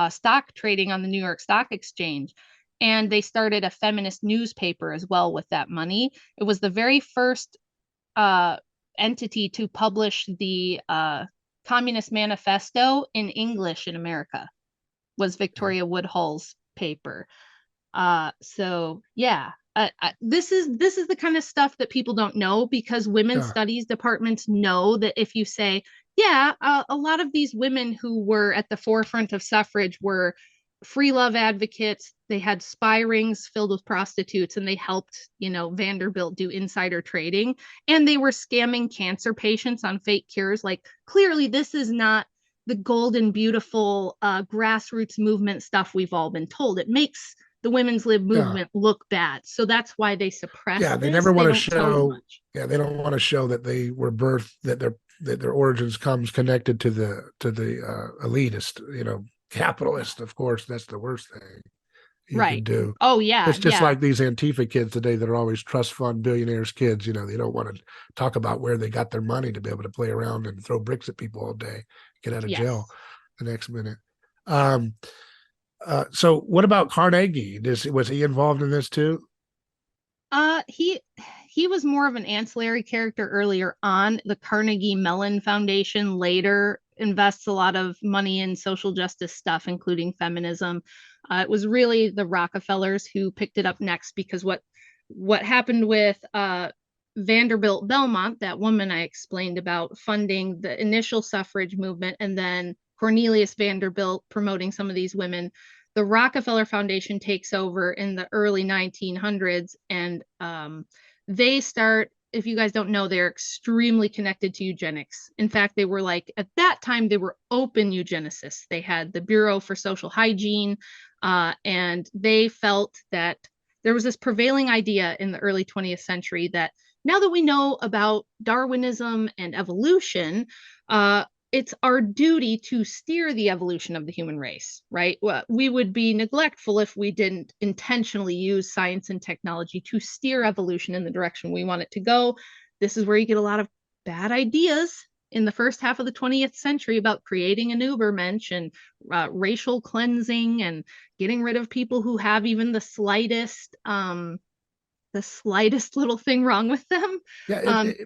stock trading on the New York Stock Exchange. And they started a feminist newspaper as well with that money. It was the very first entity to publish the Communist Manifesto in English in America, was Victoria Woodhall's paper. So yeah. This is the kind of stuff that people don't know, because women's studies departments know that if you say, a lot of these women who were at the forefront of suffrage were free love advocates, they had spy rings filled with prostitutes, and they helped, Vanderbilt do insider trading, and they were scamming cancer patients on fake cures. Like, clearly this is not the golden, beautiful grassroots movement stuff we've all been told. It makes the women's lib movement look bad. So that's why they suppress they never want to show they don't want to show that they were birthed, that their origins comes connected to the elitist, capitalist. Of course, that's the worst thing you can do. Oh yeah. It's just like these Antifa kids today that are always trust fund billionaires kids. They don't want to talk about where they got their money to be able to play around and throw bricks at people all day, get out of jail the next minute. So what about Carnegie? Was he involved in this too? He was more of an ancillary character earlier on. The Carnegie Mellon Foundation later invests a lot of money in social justice stuff, including feminism. It was really the Rockefellers who picked it up next, because what happened with Vanderbilt Belmont, that woman I explained about, funding the initial suffrage movement, and then Cornelius Vanderbilt promoting some of these women. The Rockefeller Foundation takes over in the early 1900s, and they start, if you guys don't know, they're extremely connected to eugenics. In fact, they were at that time, they were open eugenicists. They had the Bureau for Social Hygiene, and they felt that there was this prevailing idea in the early 20th century that now that we know about Darwinism and evolution, it's our duty to steer the evolution of the human race, right? Well, we would be neglectful if we didn't intentionally use science and technology to steer evolution in the direction we want it to go. This is where you get a lot of bad ideas in the first half of the 20th century about creating an Übermensch and racial cleansing and getting rid of people who have even the slightest little thing wrong with them.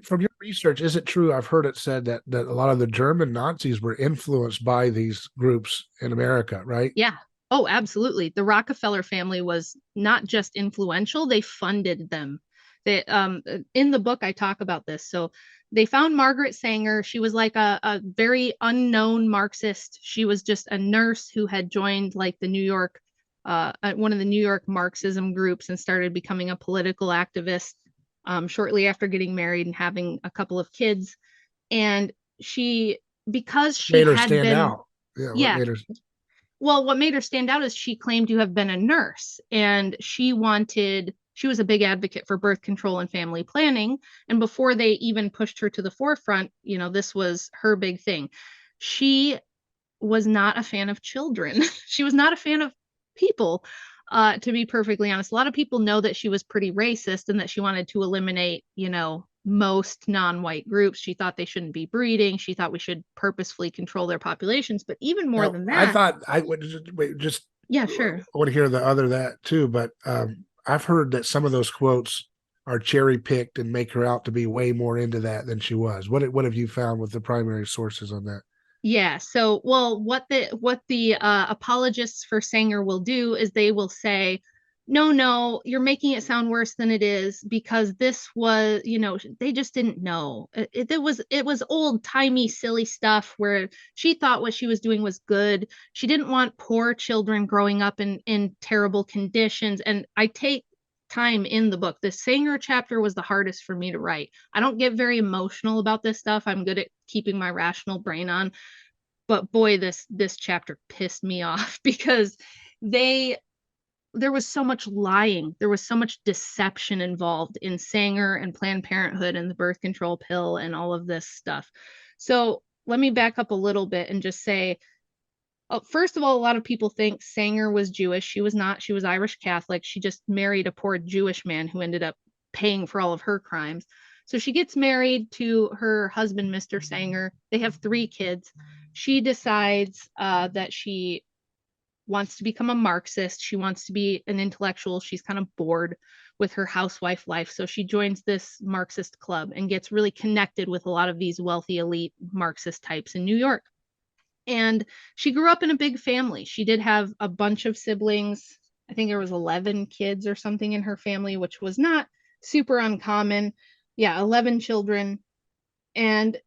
From your research, is it true? I've heard it said that a lot of the German Nazis were influenced by these groups in America, right? Yeah. Oh, absolutely. The Rockefeller family was not just influential, they funded them. In the book, I talk about this. So they found Margaret Sanger. She was like a very unknown Marxist. She was just a nurse who had joined the New York one of the New York Marxism groups and started becoming a political activist shortly after getting married and having a couple of kids. And because she made her had stand been out. Well, what made her stand out is she claimed to have been a nurse, and she was a big advocate for birth control and family planning. And before they even pushed her to the forefront, this was her big thing. She was not a fan of children. She was not a fan of people, to be perfectly honest. A lot of people know that she was pretty racist and that she wanted to eliminate, most non-white groups. She thought they shouldn't be breeding. She thought we should purposefully control their populations. But even more than that, I thought I would wait, just yeah, sure. I want to hear the other that too, but I've heard that some of those quotes are cherry picked and make her out to be way more into that than she was. What have you found with the primary sources on that? Yeah. So, well, what the apologists for Sanger will do is they will say, no, you're making it sound worse than it is, because this was, they just didn't know. It was old timey, silly stuff where she thought what she was doing was good. She didn't want poor children growing up in terrible conditions. And I take time in the book. The Sanger chapter was the hardest for me to write. I don't get very emotional about this stuff. I'm good at keeping my rational brain on. But boy, this chapter pissed me off because there was so much lying. There was so much deception involved in Sanger and Planned Parenthood and the birth control pill and all of this stuff. So let me back up a little bit and just say, first of all, a lot of people think Sanger was Jewish. She was not. She was Irish Catholic. She just married a poor Jewish man who ended up paying for all of her crimes. So she gets married to her husband, Mr. Sanger. They have 3 kids. She decides that she wants to become a Marxist. She wants to be an intellectual. She's kind of bored with her housewife life. So she joins this Marxist club and gets really connected with a lot of these wealthy elite Marxist types in New York. And she grew up in a big family. She did have a bunch of siblings. I think there was 11 kids or something in her family, which was not super uncommon. Yeah, 11 children. And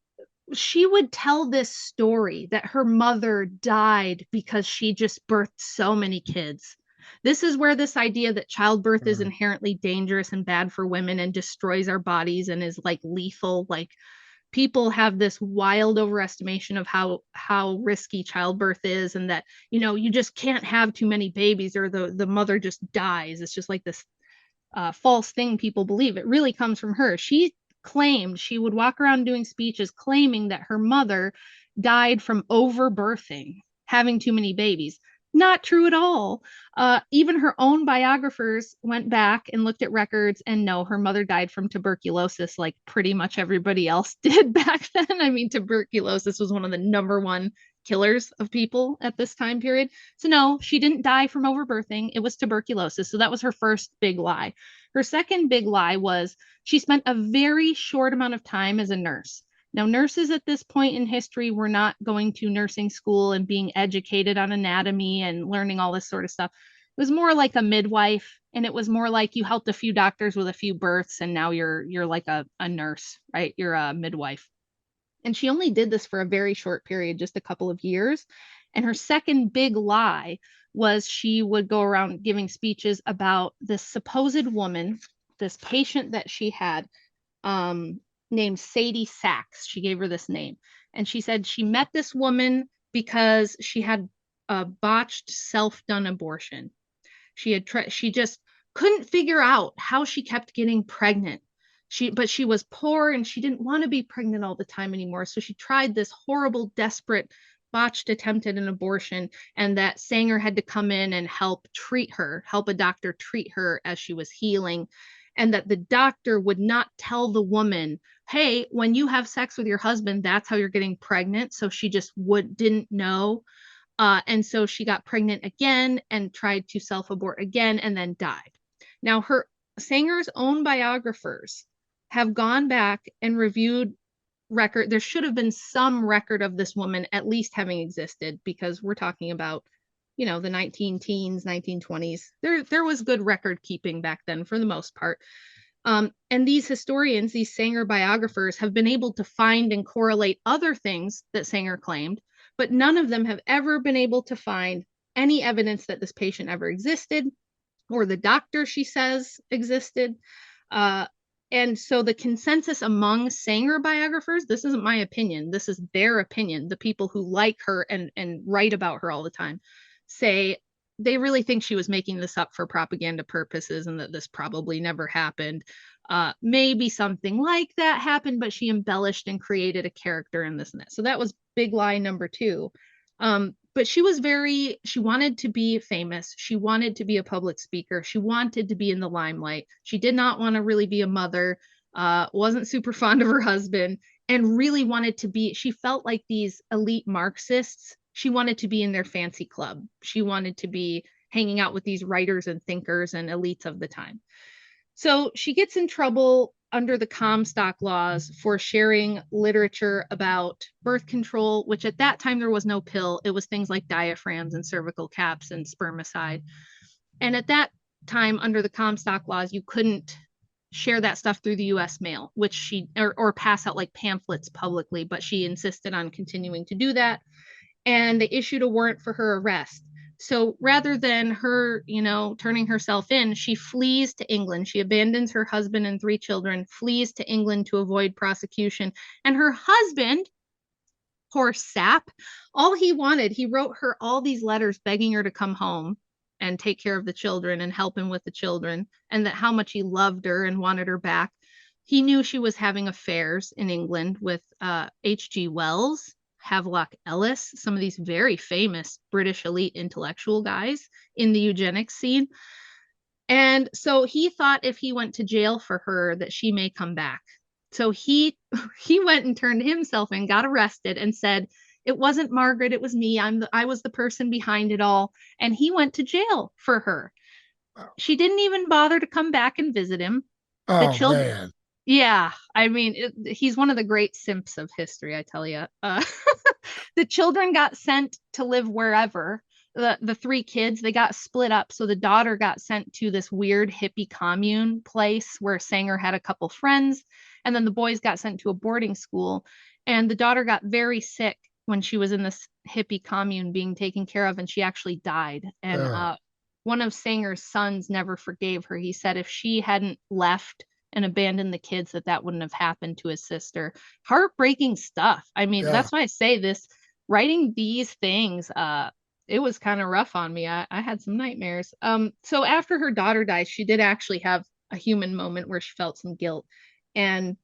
she would tell this story that her mother died because she just birthed so many kids. This is where this idea that childbirth is inherently dangerous and bad for women and destroys our bodies and is like lethal. Like, people have this wild overestimation of how risky childbirth is, and that, you just can't have too many babies or the mother just dies. It's just like this false thing people believe. It really comes from her. She claimed, she would walk around doing speeches claiming that her mother died from overbirthing, having too many babies. Not true at all. Even her own biographers went back and looked at records, and no, her mother died from tuberculosis, like pretty much everybody else did back then. I mean, tuberculosis was one of the #1 killers of people at this time period. So no, she didn't die from overbirthing. It was tuberculosis. So that was her first big lie. Her second big lie was she spent a very short amount of time as a nurse. Now, nurses at this point in history were not going to nursing school and being educated on anatomy and learning all this sort of stuff. It was more like a midwife, and it was more like you helped a few doctors with a few births, and now you're like a nurse, right? You're a midwife. And she only did this for a very short period, just a couple of years. And her second big lie was she would go around giving speeches about this supposed woman, this patient that she had, named Sadie Sachs. She gave her this name. And she said she met this woman because she had a botched self-done abortion. She just couldn't figure out how she kept getting pregnant. But she was poor and she didn't want to be pregnant all the time anymore. So she tried this horrible, desperate, botched attempt at an abortion, and that Sanger had to come in and help a doctor treat her as she was healing. And that the doctor would not tell the woman, hey, when you have sex with your husband, that's how you're getting pregnant. So she just didn't know. And so she got pregnant again and tried to self-abort again and then died. Now, Sanger's own biographers have gone back and reviewed record. There should have been some record of this woman at least having existed, because we're talking about, the 19-teens, 1920s. There was good record keeping back then for the most part. And these historians, these Sanger biographers, have been able to find and correlate other things that Sanger claimed, but none of them have ever been able to find any evidence that this patient ever existed, or the doctor she says existed. And so the consensus among Sanger biographers, this isn't my opinion, this is their opinion, the people who like her and write about her all the time, say they really think she was making this up for propaganda purposes and that this probably never happened. Maybe something like that happened, but she embellished and created a character in this and that. So that was big lie number 2. But she wanted to be famous. She wanted to be a public speaker. She wanted to be in the limelight. She did not want to really be a mother. wasn't super fond of her husband, and really wanted to be, she felt like these elite Marxists, she wanted to be in their fancy club. She wanted to be hanging out with these writers and thinkers and elites of the time. So she gets in trouble under the Comstock laws for sharing literature about birth control, which at that time there was no pill. It was things like diaphragms and cervical caps and spermicide. And at that time, under the Comstock laws, you couldn't share that stuff through the US mail, which she, or pass out like pamphlets publicly, but she insisted on continuing to do that. And they issued a warrant for her arrest. So rather than her, turning herself in, she flees to England. She abandons her husband and 3 children, flees to England to avoid prosecution. And her husband, poor sap, all he wanted, he wrote her all these letters begging her to come home and take care of the children and help him with the children, and that how much he loved her and wanted her back. He knew she was having affairs in England with H.G. Wells, Havelock Ellis, some of these very famous British elite intellectual guys in the eugenics scene. And so he thought if he went to jail for her that she may come back. So he went and turned himself in, got arrested, and said, it wasn't Margaret, it was me. I was the person behind it all. And he went to jail for her. She didn't even bother to come back and visit him. Oh, man. Yeah, I mean, he's one of the great simps of history, I tell you. The children got sent to live wherever. The 3 kids, they got split up. So the daughter got sent to this weird hippie commune place where Sanger had a couple friends. And then the boys got sent to a boarding school. And the daughter got very sick when she was in this hippie commune being taken care of, and she actually died. And one of Sanger's sons never forgave her. He said if she hadn't left and abandoned the kids, that wouldn't have happened to his sister. Heartbreaking stuff. I mean, that's why I say this, writing these things, it was kind of rough on me. I had some nightmares. So after her daughter died, she did actually have a human moment where she felt some guilt, and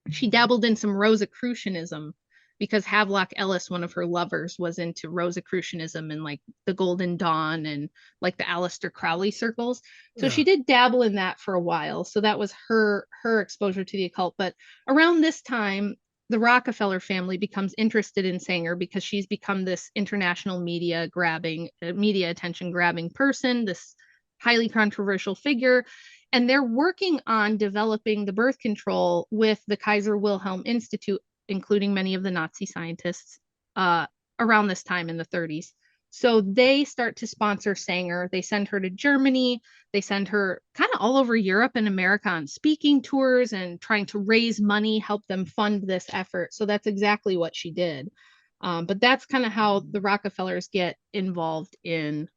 she dabbled in some Rosicrucianism, because Havelock Ellis, one of her lovers, was into Rosicrucianism and like the Golden Dawn and like the Aleister Crowley circles. So she did dabble in that for a while. So that was her exposure to the occult. But around this time, the Rockefeller family becomes interested in Sanger because she's become this international media attention grabbing person, this highly controversial figure. And they're working on developing the birth control with the Kaiser Wilhelm Institute, including many of the Nazi scientists, around this time in the 30s. So they start to sponsor Sanger. They send her to Germany. They send her kind of all over Europe and America on speaking tours and trying to raise money, help them fund this effort. So that's exactly what she did. But that's kind of how the Rockefellers get involved in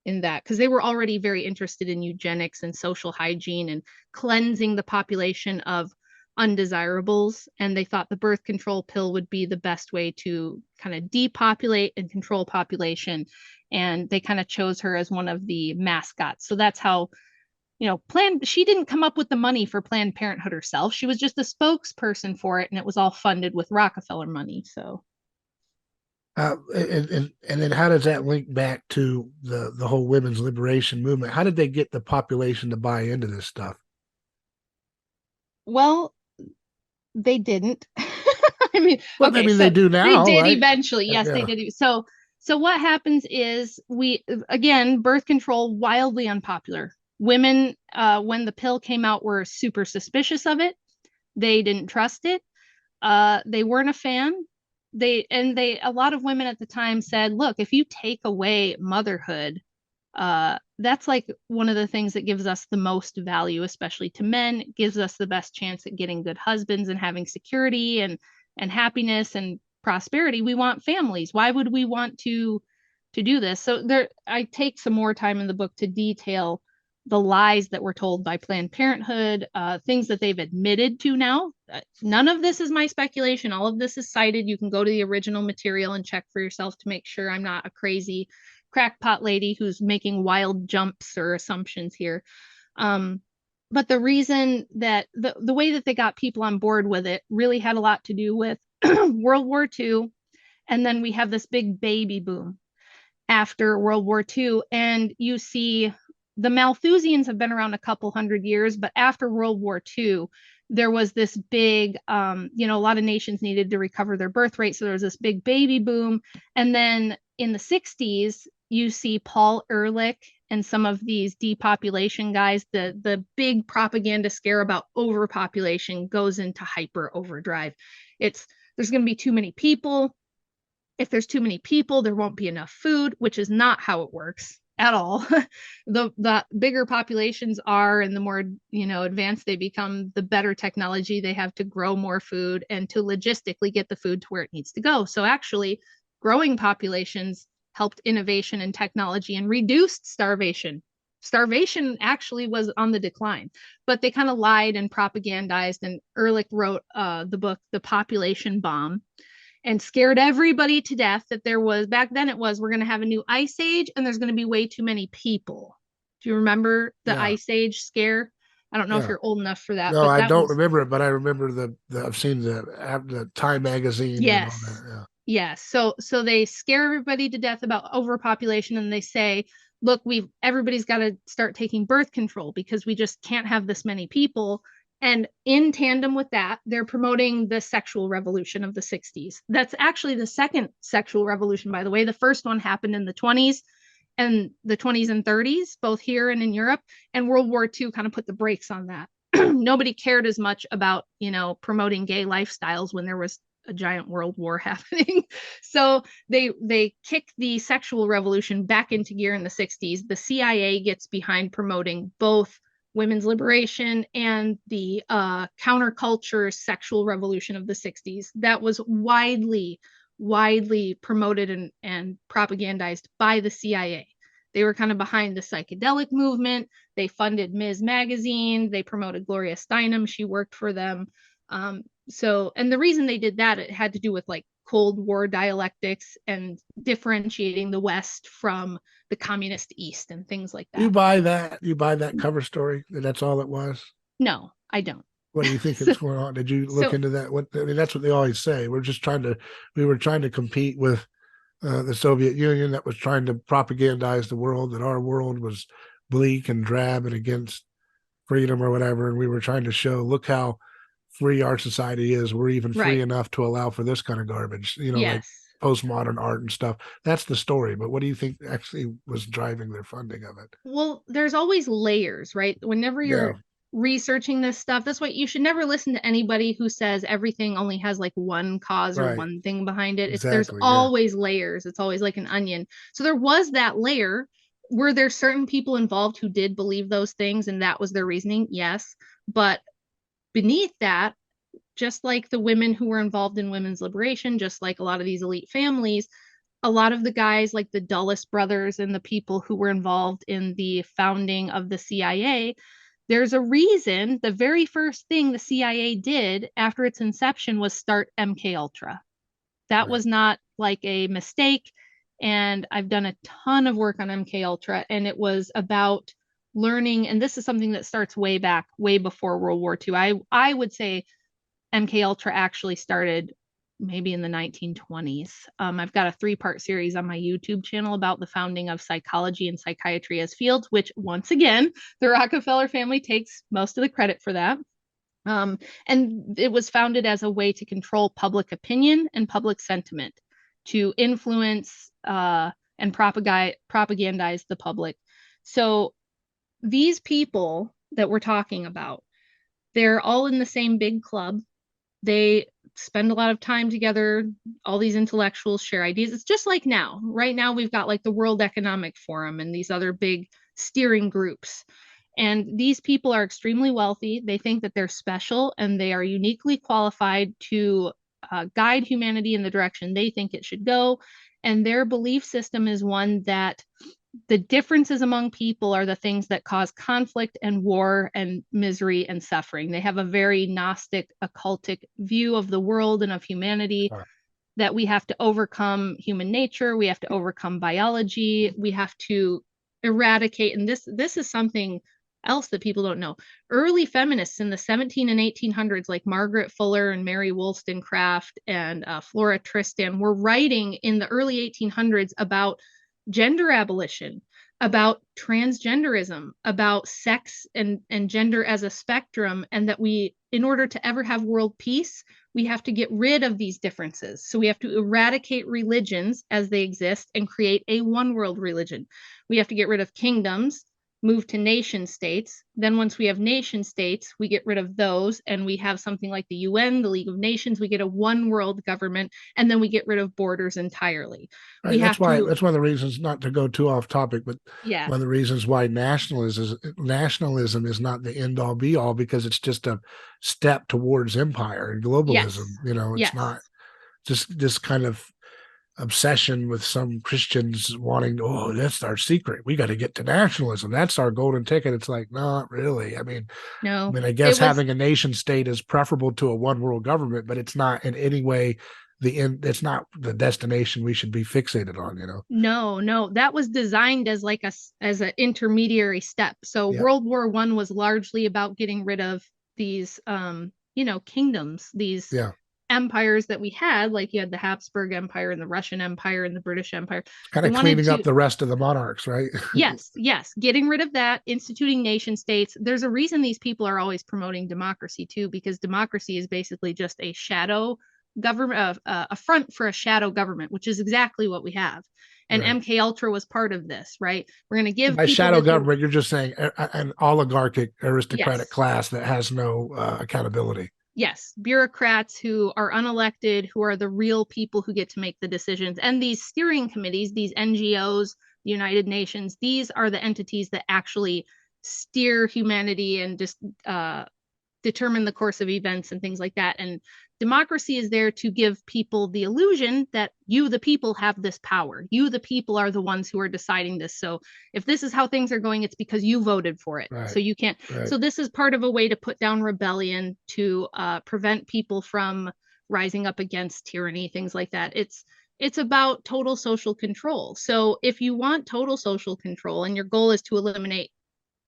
that, because they were already very interested in eugenics and social hygiene and cleansing the population of undesirables, and they thought the birth control pill would be the best way to kind of depopulate and control population, and they kind of chose her as one of the mascots. So that's how, she didn't come up with the money for Planned Parenthood herself. She was just a spokesperson for it, and it was all funded with Rockefeller money. So and then how does that link back to the whole women's liberation movement? How did they get the population to buy into this stuff? Well, they didn't. I mean, well, okay, I mean, so they do now. They did, right? Eventually. Yes, they did. So what happens is birth control, wildly unpopular. Women, when the pill came out, were super suspicious of it. They didn't trust it. They weren't a fan. A lot of women at the time said, look, if you take away motherhood, that's like one of the things that gives us the most value, especially to men. It gives us the best chance at getting good husbands and having security and happiness and prosperity. We want families. Why would we want to do this? So I take some more time in the book to detail the lies that were told by Planned Parenthood, things that they've admitted to now. None of this is my speculation. All of this is cited. You can go to the original material and check for yourself to make sure I'm not a crazy crackpot lady who's making wild jumps or assumptions here. But the reason that the way that they got people on board with it really had a lot to do with World War II. And then we have this big baby boom after World War II. And you see the Malthusians have been around a couple hundred years, but after World War II, there was this big, a lot of nations needed to recover their birth rate. So there was this big baby boom. And then in the 60s, you see Paul Ehrlich and some of these depopulation guys, the big propaganda scare about overpopulation goes into hyper overdrive. There's going to be too many people. If there's too many people, there won't be enough food, which is not how it works at all. The bigger populations are, and the more advanced they become, the better technology they have to grow more food and to logistically get the food to where it needs to go. So actually, growing populations helped innovation and technology and reduced starvation. Starvation actually was on the decline, but they kind of lied and propagandized. And Ehrlich wrote the book, The Population Bomb, and scared everybody to death that back then we're going to have a new ice age and there's going to be way too many people. Do you remember the ice age scare? I don't know if you're old enough for that. No, but I don't remember it, but I remember I've seen the Time magazine. Yes. And all that. Yes. So they scare everybody to death about overpopulation, and they say, look, everybody's got to start taking birth control because we just can't have this many people. And in tandem with that, they're promoting the sexual revolution of the 60s. That's actually the second sexual revolution, by the way. The first one happened in the 20s and 30s, both here and in Europe. And World War II kind of put the brakes on that. Nobody cared as much about, promoting gay lifestyles when there was a giant world war happening. So they kick the sexual revolution back into gear in the 60s. The CIA gets behind promoting both women's liberation and the counterculture sexual revolution of the 60s. That was widely promoted and propagandized by the CIA. They were kind of behind the psychedelic movement. They funded Ms. Magazine. They promoted Gloria Steinem. She worked for them. And the reason they did that, it had to do with like Cold War dialectics and differentiating the West from the communist East and things like that. You buy that cover story? That's all it was? No, I don't. What do you think is going on? Did you look into that? That's what they always say. We were trying to compete with the Soviet Union that was trying to propagandize the world, that our world was bleak and drab and against freedom or whatever. And we were trying to show, look how free our society is. We're even free enough to allow for this kind of garbage, like postmodern art and stuff. That's the story. But what do you think actually was driving their funding of it? Well, there's always layers, right? Whenever you're researching this stuff, that's why you should never listen to anybody who says everything only has like one cause or one thing behind it. There's always layers. It's always like an onion. So there was that layer. Were there certain people involved who did believe those things and that was their reasoning? Yes. But beneath that, just like the women who were involved in women's liberation, just like a lot of these elite families, a lot of the guys like the Dulles brothers and the people who were involved in the founding of the CIA, there's a reason the very first thing the CIA did after its inception was start MK Ultra. That was not like a mistake. And I've done a ton of work on MK Ultra, and it was about learning. And this is something that starts way back, way before World War II. I would say MK Ultra actually started maybe in the 1920s. I've got a 3-part series on my YouTube channel about the founding of psychology and psychiatry as fields, which once again, the Rockefeller family takes most of the credit for that. And it was founded as a way to control public opinion and public sentiment, to influence and propagandize the public. So these people that we're talking about, they're all in the same big club. They spend a lot of time together. All these intellectuals share ideas. It's just like now. Right now, we've got like the World Economic Forum and these other big steering groups. And these people are extremely wealthy. They think that they're special and they are uniquely qualified to guide humanity in the direction they think it should go. And their belief system is one that the differences among people are the things that cause conflict and war and misery and suffering. They have a very Gnostic, occultic view of the world and of humanity, that we have to overcome human nature. We have to overcome biology. We have to eradicate. And this is something else that people don't know. Early feminists in the 17 and 1800s, like Margaret Fuller and Mary Wollstonecraft and Flora Tristan, were writing in the early 1800s about gender abolition. about transgenderism, about sex and gender as a spectrum, and that we, in order to ever have world peace, we have to get rid of these differences. So we have to eradicate religions as they exist and create a one world religion. We have to get rid of kingdoms, move to nation states. Then once we have nation states, we get rid of those and we have something like the UN, the League of Nations, we get a one world government, and then we get rid of borders entirely. Right. We That's have to, that's one of the reasons, not to go too off topic, but yeah, one of the reasons why nationalism is not the end all be all, because it's just a step towards empire and globalism. yes, You know, it's yes, not just this kind of obsession with some Christians wanting, oh, that's our secret. We got to get to nationalism. That's our golden ticket. It's like, not really. I mean, no, I guess having a nation state is preferable to a one world government, but it's not in any way the end. It's not the destination we should be fixated on, you know? No, that was designed as like as an intermediary step. So Yeah. World War I was largely about getting rid of these, kingdoms, these empires that we had, like you had the Habsburg Empire and the Russian Empire and the British Empire. Kind of cleaning up the rest of the monarchs, right? Yes, getting rid of that, instituting nation states. There's a reason these people are always promoting democracy too, because democracy is basically just a shadow government, a front for a shadow government, which is exactly what we have. And Right. MK Ultra was part of this, right? We're going to give by people shadow government, you're just saying an oligarchic aristocratic Yes. class that has no accountability. Yes, bureaucrats who are unelected, who are the real people who get to make the decisions. And these steering committees, these NGOs, the United Nations, these are the entities that actually steer humanity and just determine the course of events and things like that. And democracy is there to give people the illusion that you, the people, have this power. You, the people, are the ones who are deciding this. So if this is how things are going, it's because you voted for it. Right. So you can't. Right. So this is part of a way to put down rebellion, to prevent people from rising up against tyranny, things like that. It's about total social control. So if you want total social control and your goal is to eliminate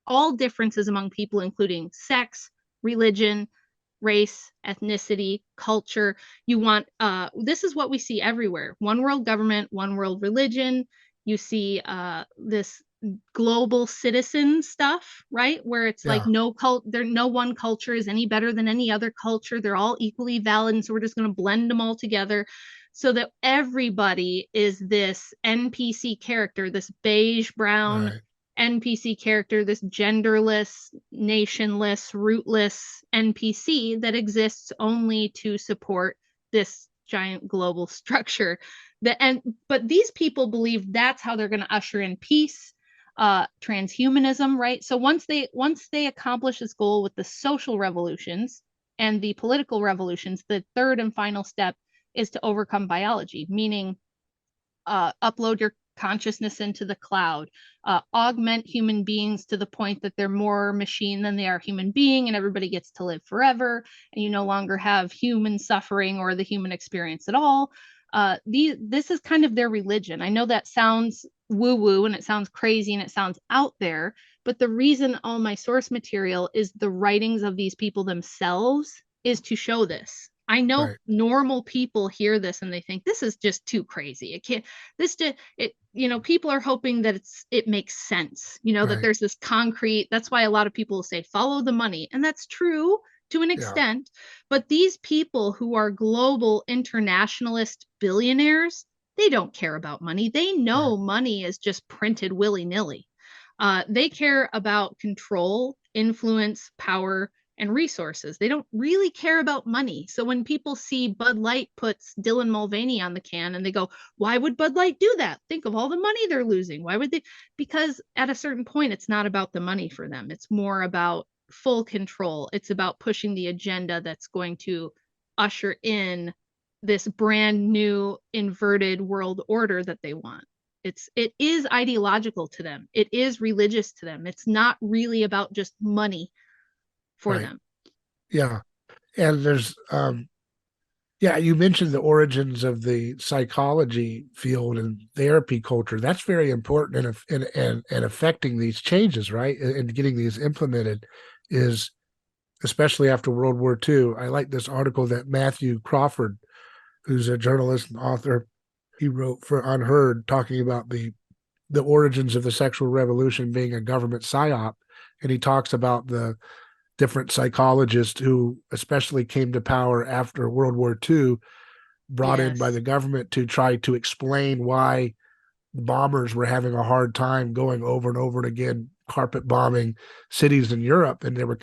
all differences among people, including sex, religion, race, ethnicity, culture, you want, this is what we see everywhere: one world government, one world religion. You see this global citizen stuff, right? Where it's like no one culture is any better than any other culture. They're all equally valid. And so we're just going to blend them all together so that everybody is this NPC character, this beige brown Right. NPC character, this genderless, nationless, rootless NPC that exists only to support this giant global structure. But these people believe that's how they're going to usher in peace, transhumanism, right? So once they accomplish this goal with the social revolutions and the political revolutions, the third and final step is to overcome biology, meaning upload your consciousness into the cloud, augment human beings to the point that they're more machine than they are human being, and everybody gets to live forever, and you no longer have human suffering or the human experience at all. This is kind of their religion. I know that sounds woo-woo and it sounds crazy and it sounds out there, but the reason all my source material is the writings of these people themselves is to show this. I know normal people hear this and they think this is just too crazy. It can't, people are hoping that it makes sense, that there's this concrete. That's why a lot of people say follow the money. And that's true to an extent. But these people who are global internationalist billionaires, they don't care about money. They know money is just printed willy-nilly. They care about control, influence, power, and resources. They don't really care about money. So when people see Bud Light puts Dylan Mulvaney on the can and they go, why would Bud Light do that? Think of all the money they're losing. Why would they? Because at a certain point, it's not about the money for them. It's more about full control. It's about pushing the agenda that's going to usher in this brand new inverted world order that they want. It is ideological to them. It is religious to them. It's not really about just money for them. Yeah. And there's you mentioned the origins of the psychology field and therapy culture. That's very important in affecting these changes, right? And getting these implemented is, especially after World War II. I like this article that Matthew Crawford, who's a journalist and author, he wrote for Unheard, talking about the the origins of the sexual revolution being a government psyop, and he talks about the different psychologists who especially came to power after World War II, brought in by the government to try to explain why bombers were having a hard time going over and over again, carpet bombing cities in Europe, and they were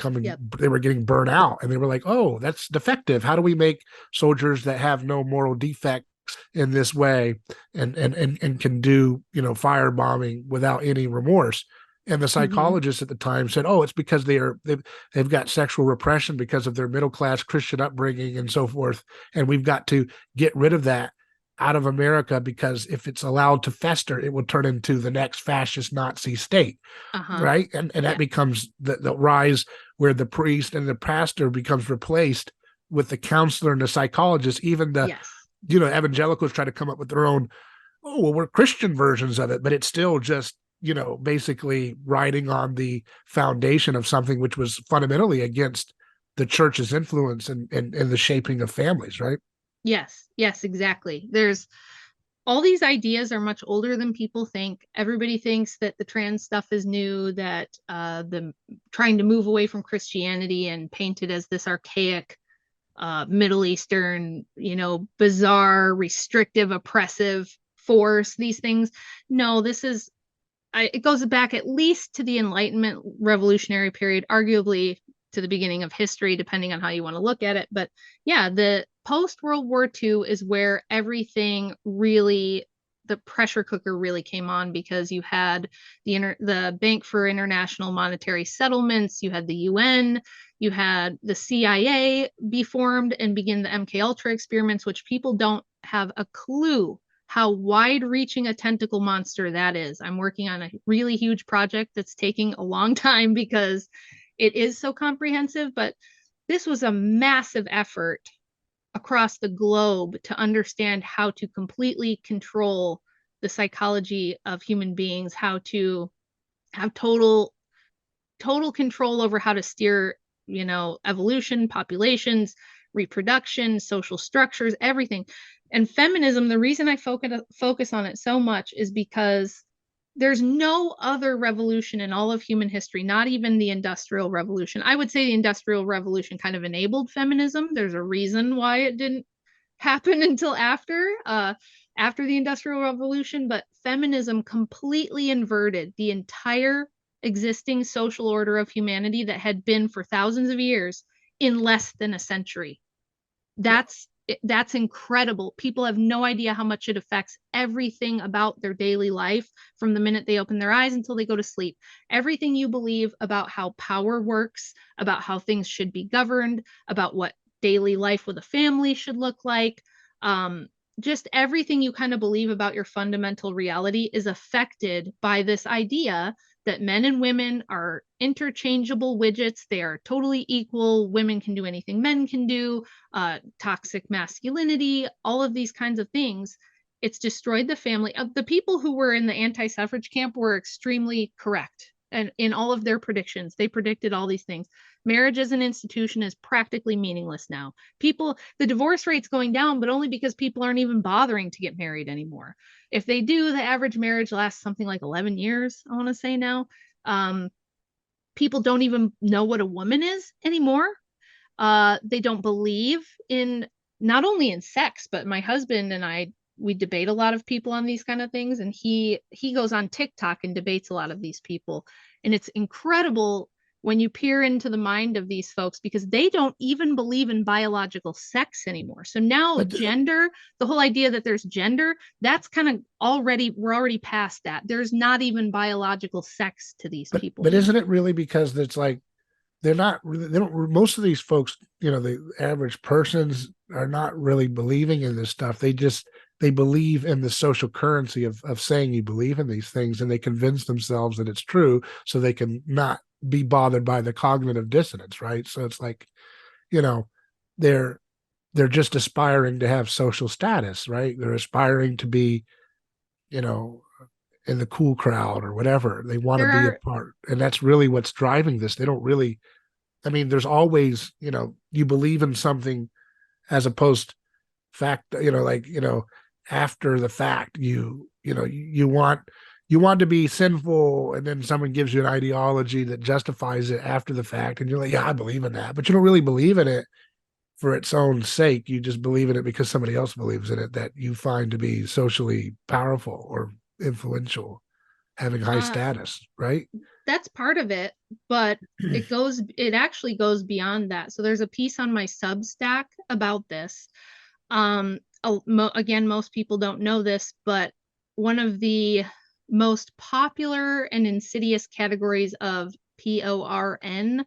getting burnt out, and they were like, oh, that's defective. How do we make soldiers that have no moral defects in this way and can do, fire bombing without any remorse? And the psychologists at the time said, oh, it's because they've got sexual repression because of their middle class Christian upbringing and so forth, and we've got to get rid of that out of America, because if it's allowed to fester, it will turn into the next fascist Nazi state, right? And that becomes the rise where the priest and the pastor becomes replaced with the counselor and the psychologist. Even the evangelicals try to come up with their own, oh, well, we're Christian versions of it, but it's still just, basically riding on the foundation of something which was fundamentally against the church's influence and the shaping of families, right? Yes, exactly. There's all these ideas are much older than people think. Everybody thinks that the trans stuff is new, that the trying to move away from Christianity and paint it as this archaic Middle Eastern, bizarre, restrictive, oppressive force, these things. No, it goes back at least to the Enlightenment revolutionary period, arguably to the beginning of history, depending on how you want to look at it. But yeah, the post-World War II is where everything really, the pressure cooker really came on, because you had the Bank for International Monetary Settlements, you had the UN, you had the CIA be formed and begin the MK Ultra experiments, which people don't have a clue how wide-reaching a tentacle monster that is. I'm working on a really huge project that's taking a long time because it is so comprehensive, but this was a massive effort across the globe to understand how to completely control the psychology of human beings, how to have total control over how to steer, evolution, populations, reproduction, social structures, everything. And feminism, the reason I focus on it so much is because there's no other revolution in all of human history, not even the Industrial Revolution. I would say the Industrial Revolution kind of enabled feminism. There's a reason why it didn't happen until after the Industrial Revolution, but feminism completely inverted the entire existing social order of humanity that had been for thousands of years in less than a century. That's incredible. People have no idea how much it affects everything about their daily life from the minute they open their eyes until they go to sleep. Everything you believe about how power works, about how things should be governed, about what daily life with a family should look like, just everything you kind of believe about your fundamental reality is affected by this idea that men and women are interchangeable widgets. They are totally equal. Women can do anything men can do. Toxic masculinity, all of these kinds of things. It's destroyed the family. The people who were in the anti-suffrage camp were extremely correct. And in all of their predictions, they predicted all these things. Marriage as an institution is practically meaningless now. The divorce rate's going down, but only because people aren't even bothering to get married anymore. If they do, the average marriage lasts something like 11 years, I want to say now. People don't even know what a woman is anymore. They don't believe in, not only in sex, but my husband and I, we debate a lot of people on these kind of things, and he goes on TikTok and debates a lot of these people. And it's incredible when you peer into the mind of these folks, because they don't even believe in biological sex anymore. So now gender, the whole idea that there's gender, that's kind of we're already past that. There's not even biological sex to these people. But isn't it really because it's like, most of these folks, the average persons are not really believing in this stuff. They believe in the social currency of saying you believe in these things, and they convince themselves that it's true so they can not be bothered by the cognitive dissonance, right? So it's like, they're just aspiring to have social status, right? They're aspiring to be, in the cool crowd or whatever. They want to be a part. And that's really what's driving this. They don't really, there's always, you believe in something as a post fact, after the fact, you want you want to be sinful, and then someone gives you an ideology that justifies it after the fact, and you're like, yeah, I believe in that, but you don't really believe in it for its own sake. You just believe in it because somebody else believes in it, that you find to be socially powerful or influential, having high status, right? That's part of it, but it actually goes beyond that. So there's a piece on my Substack about this. Again, most people don't know this, but one of the most popular and insidious categories of PORN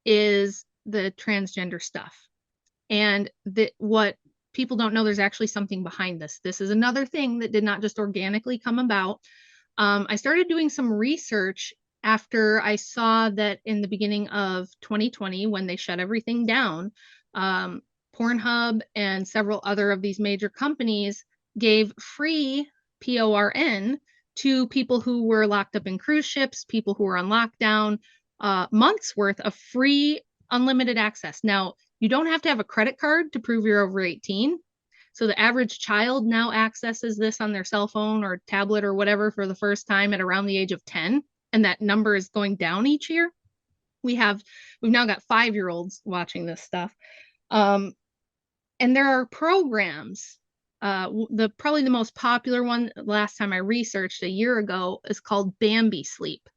is the transgender stuff. And what people don't know, there's actually something behind this. This is another thing that did not just organically come about. I started doing some research after I saw that in the beginning of 2020, when they shut everything down, Pornhub and several other of these major companies gave free PORN to people who were locked up in cruise ships, people who were on lockdown, months worth of free unlimited access. Now, you don't have to have a credit card to prove you're over 18. So the average child now accesses this on their cell phone or tablet or whatever for the first time at around the age of 10. And that number is going down each year. We've now got 5-year-olds watching this stuff. And there are programs. Probably the most popular one last time I researched a year ago is called Bambi Sleep.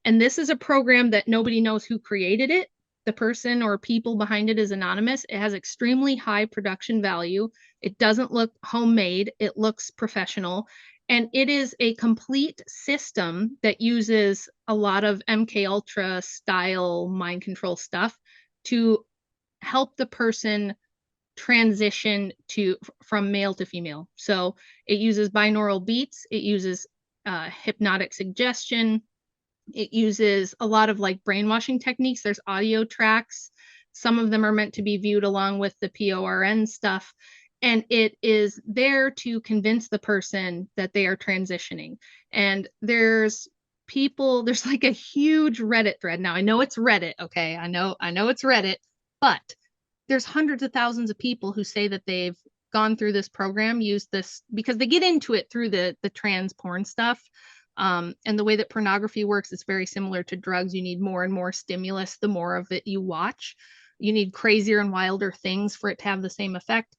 And this is a program that nobody knows who created it. The person or people behind it is anonymous. It has extremely high production value. It doesn't look homemade. It looks professional. And it is a complete system that uses a lot of MK Ultra style mind control stuff to help the person transition from male to female. So it uses binaural beats. It uses hypnotic suggestion. It uses a lot of like brainwashing techniques. There's audio tracks. Some of them are meant to be viewed along with the PORN stuff. And it is there to convince the person that they are transitioning. And there's like a huge Reddit thread. Now I know it's Reddit. Okay. I know it's Reddit, but there's hundreds of thousands of people who say that they've gone through this program, used this because they get into it through the trans porn stuff. And the way that pornography works is very similar to drugs. You need more and more stimulus the more of it you watch. You need crazier and wilder things for it to have the same effect.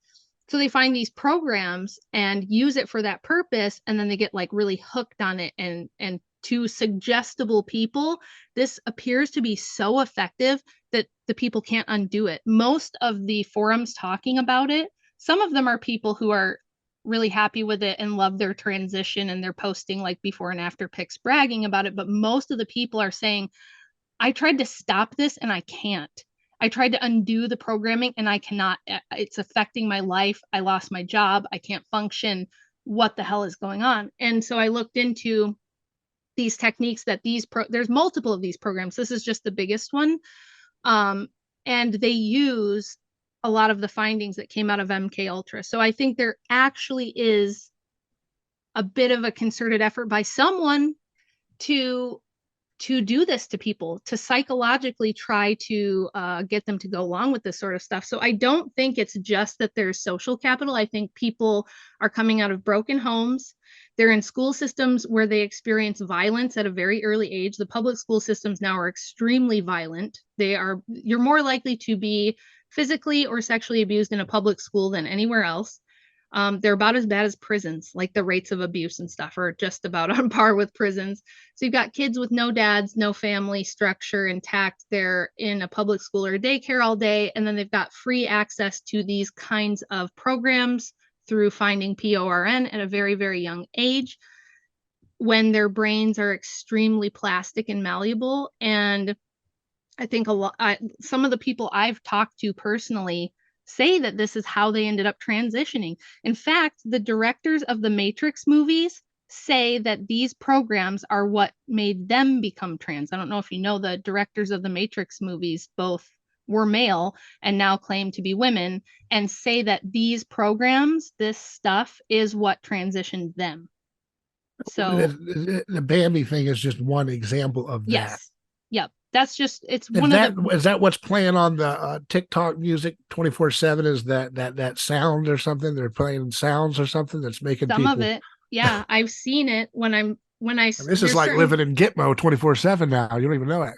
So they find these programs and use it for that purpose, and then they get like really hooked on it. And to suggestible people, this appears to be so effective that the people can't undo it. Most of the forums talking about it, some of them are people who are really happy with it and love their transition, and they're posting like before and after pics bragging about it. But most of the people are saying, I tried to stop this and I can't. I tried to undo the programming and I cannot. It's affecting my life. I lost my job. I can't function. What the hell is going on? And so I looked into these techniques that there's multiple of these programs. This is just the biggest one. And they use a lot of the findings that came out of MK Ultra. So I think there actually is a bit of a concerted effort by someone to do this to people, to psychologically try to get them to go along with this sort of stuff. So I don't think it's just that there's social capital. I think people are coming out of broken homes. They're in school systems where they experience violence at a very early age. The public school systems now are extremely violent. You're more likely to be physically or sexually abused in a public school than anywhere else. They're about as bad as prisons, like the rates of abuse and stuff are just about on par with prisons. So you've got kids with no dads, no family structure intact. They're in a public school or a daycare all day, and then they've got free access to these kinds of programs through finding PORN at a very, very young age, when their brains are extremely plastic and malleable. And I think some of the people I've talked to personally say that this is how they ended up transitioning. In fact, the directors of the Matrix movies say that these programs are what made them become trans. I don't know if you know, the directors of the Matrix movies both were male and now claim to be women, and say that these programs, this stuff, is what transitioned them. So the Bambi thing is just one example of that. Yes. Yep. That's just, it's is that what's playing on the TikTok music 24/7? Is that sound or something? They're playing sounds or something that's making some people... of it. Yeah, I've seen it when I'm when I And this is there's like certain, living in Gitmo 24/7 now. You don't even know it.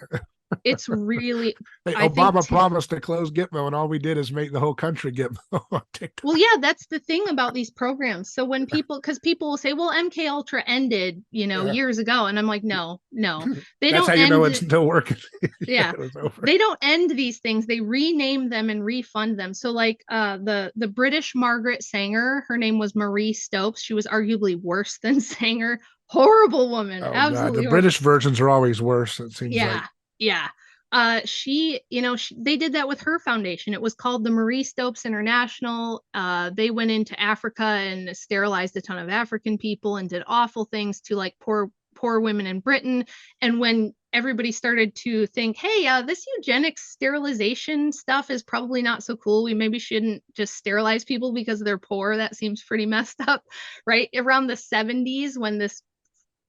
it's really, Hey, I think Obama promised to close Gitmo, and all we did is make the whole country Gitmo on TikTok. well, yeah, that's the thing about these programs. So when because people will say, well, MK Ultra ended, years ago. And I'm like, no, they That's don't how you know end it's still working. yeah, It was over. they don't end these things. They rename them and refund them. So like the British Margaret Sanger, her name was Marie Stopes. She was arguably worse than Sanger. Horrible woman. Oh God, Absolutely the horrible. British versions are always worse. It seems Yeah. like. Yeah. They did that with her foundation. It was called the Marie Stopes International. They went into Africa and sterilized a ton of African people and did awful things to like poor women in Britain. And when everybody started to think, hey, this eugenics sterilization stuff is probably not so cool. We maybe shouldn't just sterilize people because they're poor. That seems pretty messed up, right? Around the 70s, when this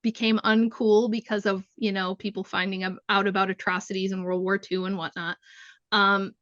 became uncool because of people finding out about atrocities in World War II and whatnot.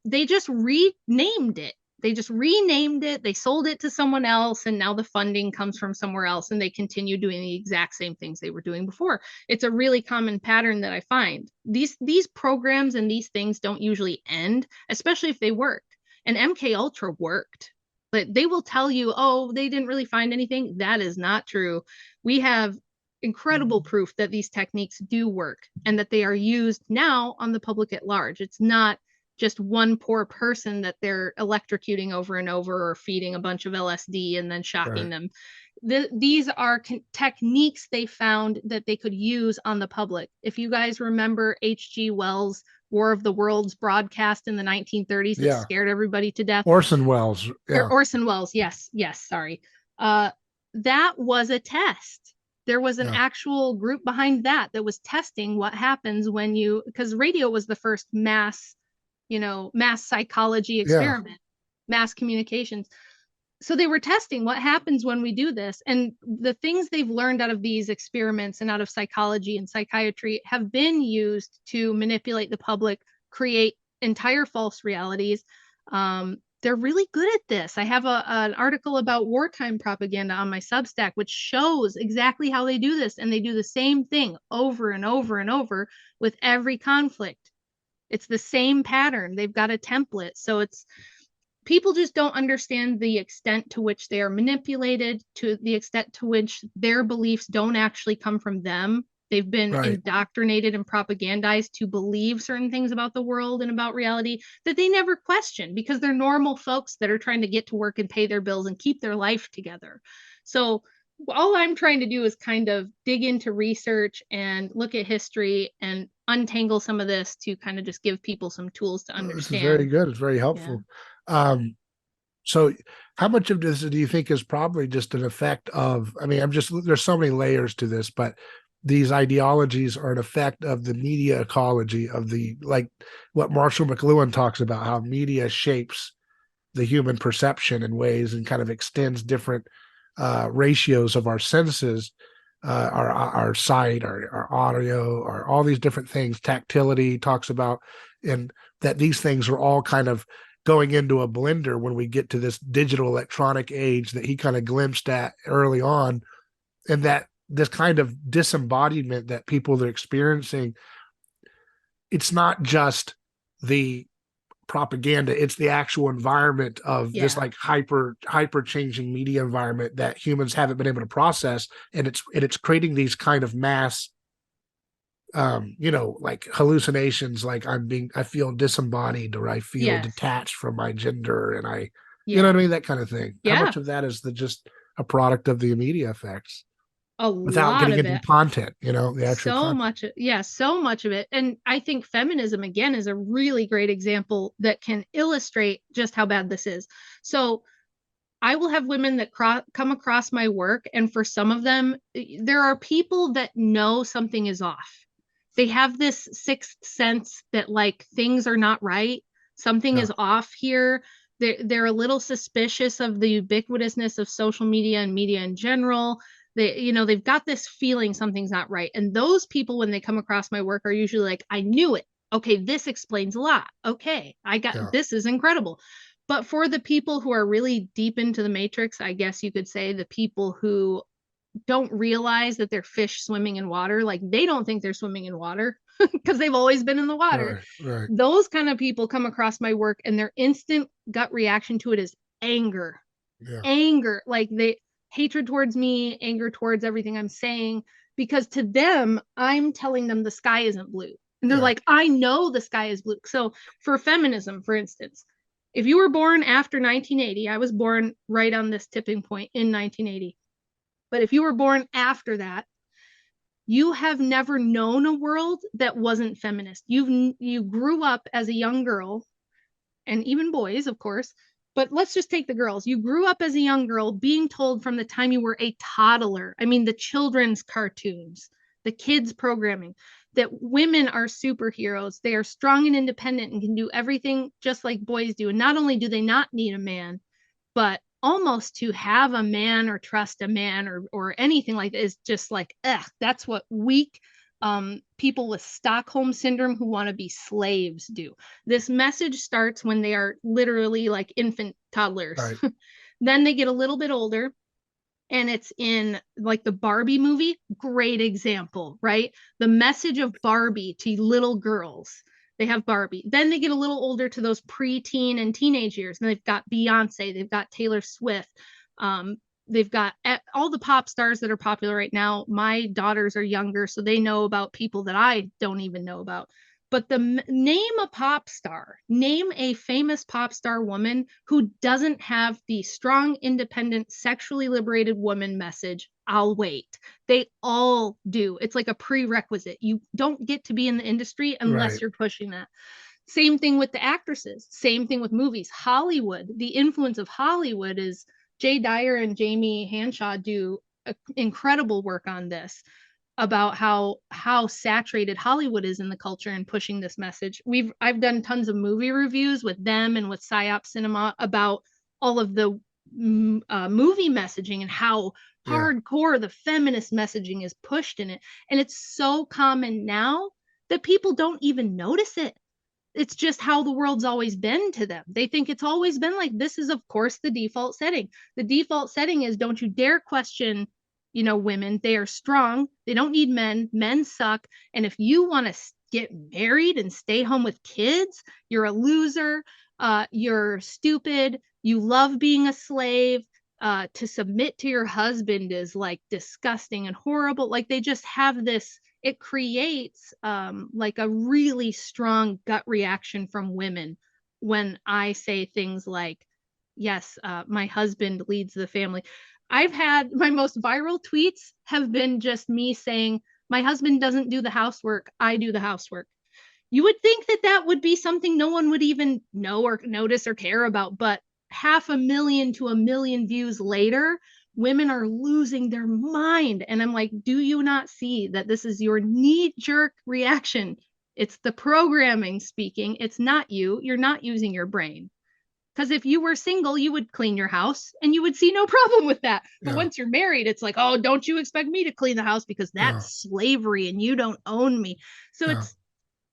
They just renamed it. They sold it to someone else, and now the funding comes from somewhere else, and they continue doing the exact same things they were doing before. It's a really common pattern that I find. These programs and these things don't usually end, especially if they worked. And MK Ultra worked. But they will tell you, oh, they didn't really find anything. That is not true. We have incredible proof that these techniques do work and that they are used now on the public at large. It's not just one poor person that they're electrocuting over and over or feeding a bunch of LSD and then shocking them. These are techniques they found that they could use on the public. If you guys remember H.G. Wells' War of the Worlds broadcast in the 1930s that scared everybody to death. Orson Welles. Yeah. Orson Welles, yes, sorry. That was a test. There was an actual group behind that was testing what happens when because radio was the first mass psychology experiment, mass communications. So they were testing what happens when we do this. And the things they've learned out of these experiments and out of psychology and psychiatry have been used to manipulate the public, create entire false realities. They're really good at this. I have an article about wartime propaganda on my Substack, which shows exactly how they do this. And they do the same thing over and over and over with every conflict. It's the same pattern. They've got a template. So people just don't understand the extent to which they are manipulated, to the extent to which their beliefs don't actually come from them. They've been indoctrinated and propagandized to believe certain things about the world and about reality that they never question because they're normal folks that are trying to get to work and pay their bills and keep their life together. So all I'm trying to do is kind of dig into research and look at history and untangle some of this to kind of just give people some tools to understand. This is very good. It's very helpful. Yeah. So how much of this do you think is probably just an effect of, there's so many layers to this, but these ideologies are an effect of the media ecology of like what Marshall McLuhan talks about, how media shapes the human perception in ways and kind of extends different ratios of our senses, our sight, our audio, all these different things. Tactility talks about, and that these things are all kind of going into a blender when we get to this digital electronic age that he kind of glimpsed at early on, and that this kind of disembodiment that people are experiencing, it's not just the propaganda, it's the actual environment of this like hyper changing media environment that humans haven't been able to process, and it's creating these kind of mass like hallucinations, like I feel disembodied, or I feel detached from my gender, and I you know what I mean, that kind of thing. How much of that is just a product of the media effects? Without getting into content, the actual so much of it. And I think feminism, again, is a really great example that can illustrate just how bad this is. So I will have women that come across my work, and for some of them, there are people that know something is off. They have this sixth sense that like things are not right. Something is off here. They're a little suspicious of the ubiquitousness of social media and media in general. They've got this feeling something's not right. And those people, when they come across my work, are usually like, I knew it. Okay, this explains a lot. Okay, this is incredible. But for the people who are really deep into the matrix, I guess you could say the people who don't realize that they're fish swimming in water. Like they don't think they're swimming in water because they've always been in the water. Right. Those kind of people come across my work and their instant gut reaction to it is anger. Yeah. Anger, like hatred towards me, anger towards everything I'm saying, because to them, I'm telling them the sky isn't blue. And they're like, I know the sky is blue. So for feminism, for instance, if you were born after 1980, I was born right on this tipping point in 1980. But if you were born after that, you have never known a world that wasn't feminist. You grew up as a young girl, and even boys, of course, but let's just take the girls. You grew up as a young girl being told from the time you were a toddler, I mean, the children's cartoons, the kids programming, that women are superheroes. They are strong and independent and can do everything just like boys do. And not only do they not need a man, but almost to have a man or trust a man or anything like that is just like, that's what weak people with Stockholm syndrome who want to be slaves do. This message starts when they are literally like infant toddlers. Right. Then they get a little bit older, and it's in like the Barbie movie. Great example, right? The message of Barbie to little girls. They have Barbie. Then they get a little older to those preteen and teenage years, and they've got Beyonce, they've got Taylor Swift, they've got all the pop stars that are popular right now. My daughters are younger, so they know about people that I don't even know about. But name a pop star, name a famous pop star woman who doesn't have the strong, independent, sexually liberated woman message. I'll wait. They all do. It's like a prerequisite. You don't get to be in the industry unless you're pushing that. Same thing with the actresses. Same thing with movies. Hollywood, the influence of Hollywood is Jay Dyer and Jamie Hanshaw do incredible work on this, about how saturated Hollywood is in the culture and pushing this message. I've done tons of movie reviews with them and with PSYOP Cinema about all of the movie messaging and how hardcore the feminist messaging is pushed in it. And it's so common now that people don't even notice it. It's just how the world's always been to them. They think it's always been like, this is of course the default setting. The default setting is don't you dare question, women. They are strong. They don't need men. Men suck. And if you want to get married and stay home with kids, you're a loser. You're stupid. You love being a slave. To submit to your husband is like disgusting and horrible. Like they just have this, it creates like a really strong gut reaction from women when I say things like, yes, my husband leads the family. I've had my most viral tweets have been just me saying, my husband doesn't do the housework. I do the housework. You would think that that would be something no one would even know or notice or care about. But 500,000 to 1 million views later, women are losing their mind. And I'm like, do you not see that this is your knee-jerk reaction? It's the programming speaking. It's not you. You're not using your brain. Because if you were single, you would clean your house and you would see no problem with that. But once you're married, it's like, oh, don't you expect me to clean the house because that's slavery and you don't own me. So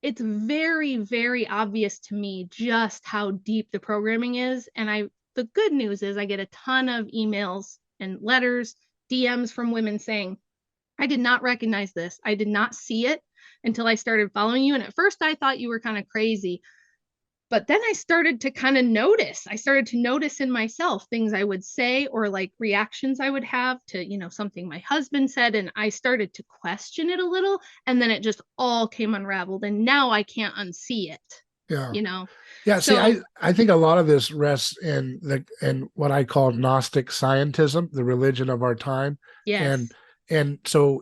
it's very, very obvious to me just how deep the programming is. And the good news is I get a ton of emails and letters, DMs from women saying, I did not recognize this. I did not see it until I started following you. And at first I thought you were kind of crazy. But then I started to kind of notice. I started to notice in myself things I would say or like reactions I would have to, something my husband said. And I started to question it a little. And then it just all came unraveled. And now I can't unsee it. Yeah. Yeah. See, I think a lot of this rests in what I call Gnostic scientism, the religion of our time. Yes. And so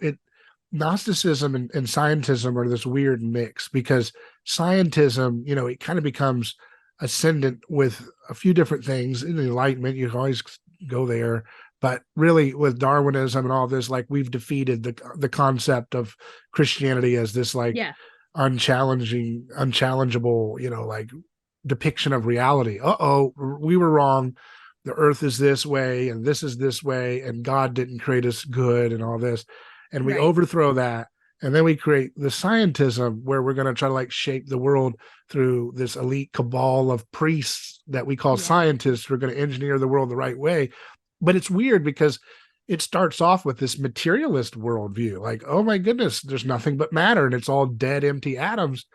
Gnosticism and scientism are this weird mix because scientism, it kind of becomes ascendant with a few different things. In the Enlightenment, you can always go there. But really with Darwinism and all this, like we've defeated the concept of Christianity as this unchallengeable, like depiction of reality. We were wrong. The earth is this way and this is this way and God didn't create us good and all this. And we overthrow that. And then we create the scientism where we're going to try to like shape the world through this elite cabal of priests that we call scientists who are going to engineer the world the right way. But it's weird because it starts off with this materialist worldview, like, oh my goodness, there's nothing but matter and it's all dead, empty atoms.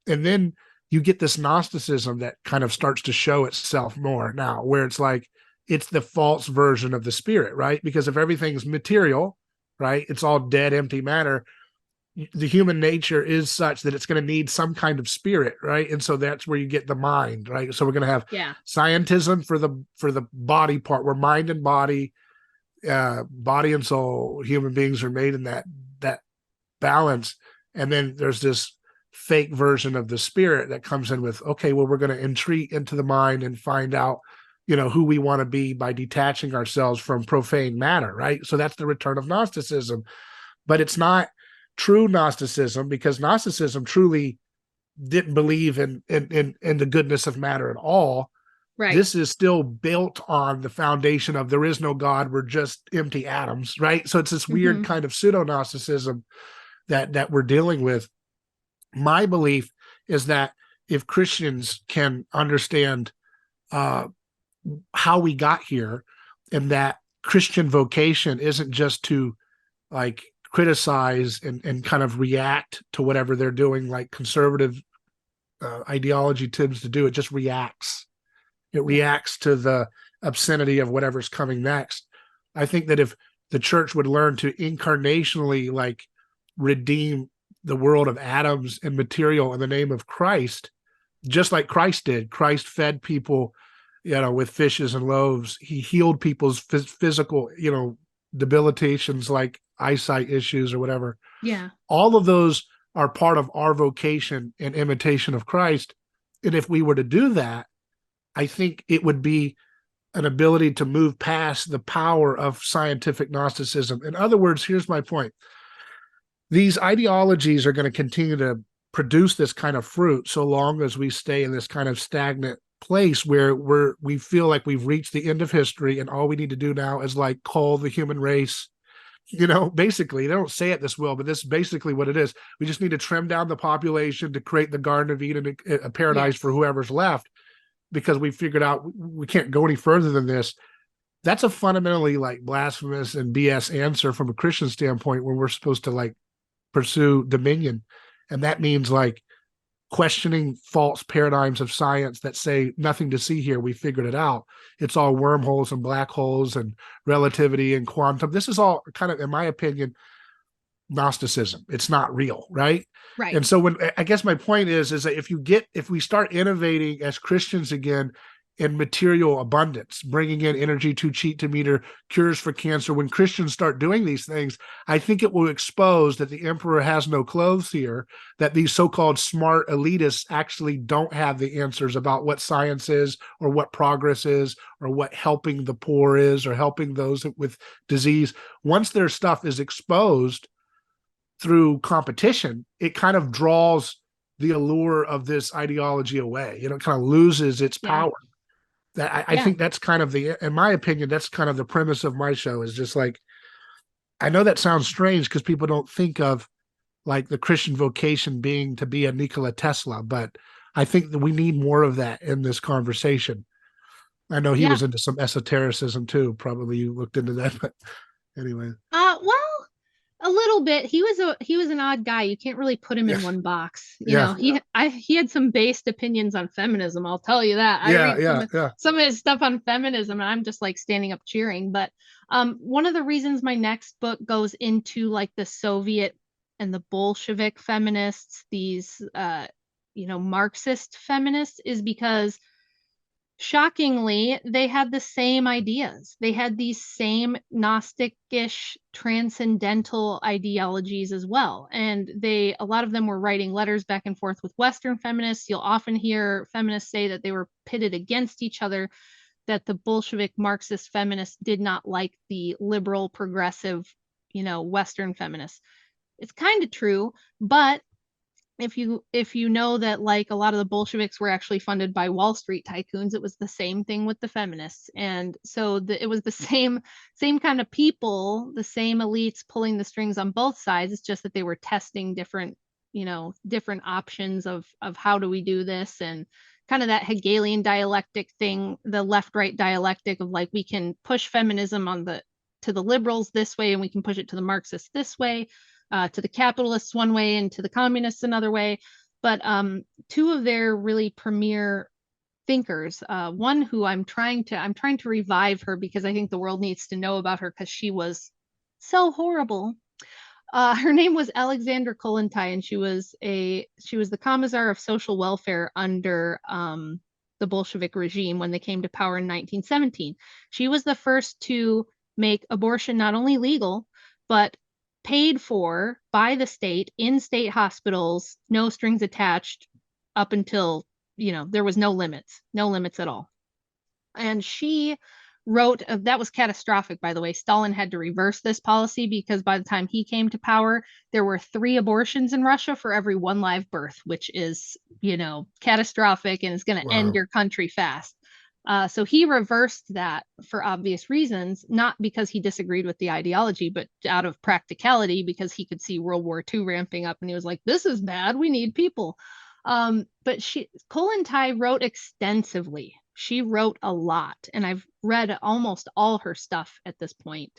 And then you get this Gnosticism that kind of starts to show itself more now, where it's like, it's the false version of the spirit, right? Because if everything's material, right, it's all dead, empty matter, the human nature is such that it's going to need some kind of spirit, right? And so that's where you get the mind, right? So we're going to have scientism for the body part, where mind and body, body and soul, human beings are made in that balance. And then there's this fake version of the spirit that comes in with, okay, well, we're going to entreat into the mind and find out, who we want to be by detaching ourselves from profane matter, right? So that's the return of Gnosticism. But it's not true Gnosticism, because Gnosticism truly didn't believe in the goodness of matter at all. Right. This is still built on the foundation of there is no God, we're just empty atoms, right? So it's this weird kind of pseudo-Gnosticism that we're dealing with. My belief is that if Christians can understand how we got here, and that Christian vocation isn't just to like criticize and kind of react to whatever they're doing, like conservative ideology tends to do. It just reacts. It reacts to the obscenity of whatever's coming next. I think that if the church would learn to incarnationally like redeem the world of atoms and material in the name of Christ, just like Christ did. Christ fed people, with fishes and loaves. He healed people's physical, debilitations like eyesight issues or whatever. Yeah. All of those are part of our vocation and imitation of Christ. And if we were to do that, I think it would be an ability to move past the power of scientific Gnosticism. In other words, here's my point. These ideologies are going to continue to produce this kind of fruit so long as we stay in this kind of stagnant place where we feel like we've reached the end of history and all we need to do now is like cull the human race. Basically, they don't say it this well, but this is basically what it is. We just need to trim down the population to create the Garden of Eden, a paradise for whoever's left, because we figured out we can't go any further than this. That's a fundamentally like blasphemous and BS answer from a Christian standpoint, when we're supposed to like pursue dominion. And that means like questioning false paradigms of science that say nothing to see here, we figured it out. It's all wormholes and black holes and relativity and quantum. This is all kind of, in my opinion, Gnosticism. It's not real, right? Right. And so I guess my point is that if we start innovating as Christians again in material abundance, bringing in energy too cheap to meter, cures for cancer, when Christians start doing these things, I think it will expose that the emperor has no clothes here, that these so-called smart elitists actually don't have the answers about what science is or what progress is or what helping the poor is or helping those with disease. Once their stuff is exposed through competition, it kind of draws the allure of this ideology away. It kind of loses its power. I think that's kind of in my opinion, that's kind of the premise of my show, is just like, I know that sounds strange because people don't think of like the Christian vocation being to be a Nikola Tesla, but I think that we need more of that in this conversation. I know he was into some esotericism too. Probably you looked into that, but anyway. Well, a little bit. He was an odd guy. You can't really put him in one box. You know, he had some based opinions on feminism. I'll tell you that. I read some of his stuff on feminism, and I'm just like standing up cheering. But one of the reasons my next book goes into like the Soviet and the Bolshevik feminists, these Marxist feminists, is because shockingly, they had the same ideas. They had these same Gnostic-ish transcendental ideologies as well. And a lot of them were writing letters back and forth with Western feminists. You'll often hear feminists say that they were pitted against each other, that the Bolshevik Marxist feminists did not like the liberal, progressive, Western feminists. It's kind of true, but if you know that like a lot of the Bolsheviks were actually funded by Wall Street tycoons, it was the same thing with the feminists. And so it was the same kind of people, the same elites pulling the strings on both sides. It's just that they were testing different options of how do we do this, and kind of that Hegelian dialectic thing, the left-right dialectic of like, we can push feminism on the to the liberals this way, and we can push it to the Marxists this way, to the capitalists one way, and to the communists another way. But two of their really premier thinkers, one who I'm trying to revive her because I think the world needs to know about her because she was so horrible. Her name was Alexandra Kollontai, and she was the commissar of social welfare under the Bolshevik regime when they came to power in 1917. She was the first to make abortion not only legal, but paid for by the state in state hospitals, no strings attached, up until, there was no limits at all. And she wrote, that was catastrophic, by the way. Stalin had to reverse this policy because by the time he came to power, there were 3 abortions in Russia for every 1 live birth, which is, catastrophic, and it's going to end your country fast. So he reversed that for obvious reasons, not because he disagreed with the ideology, but out of practicality, because he could see World War II ramping up, and he was like, this is bad, we need people. But Kollontai wrote extensively. She wrote a lot, and I've read almost all her stuff at this point.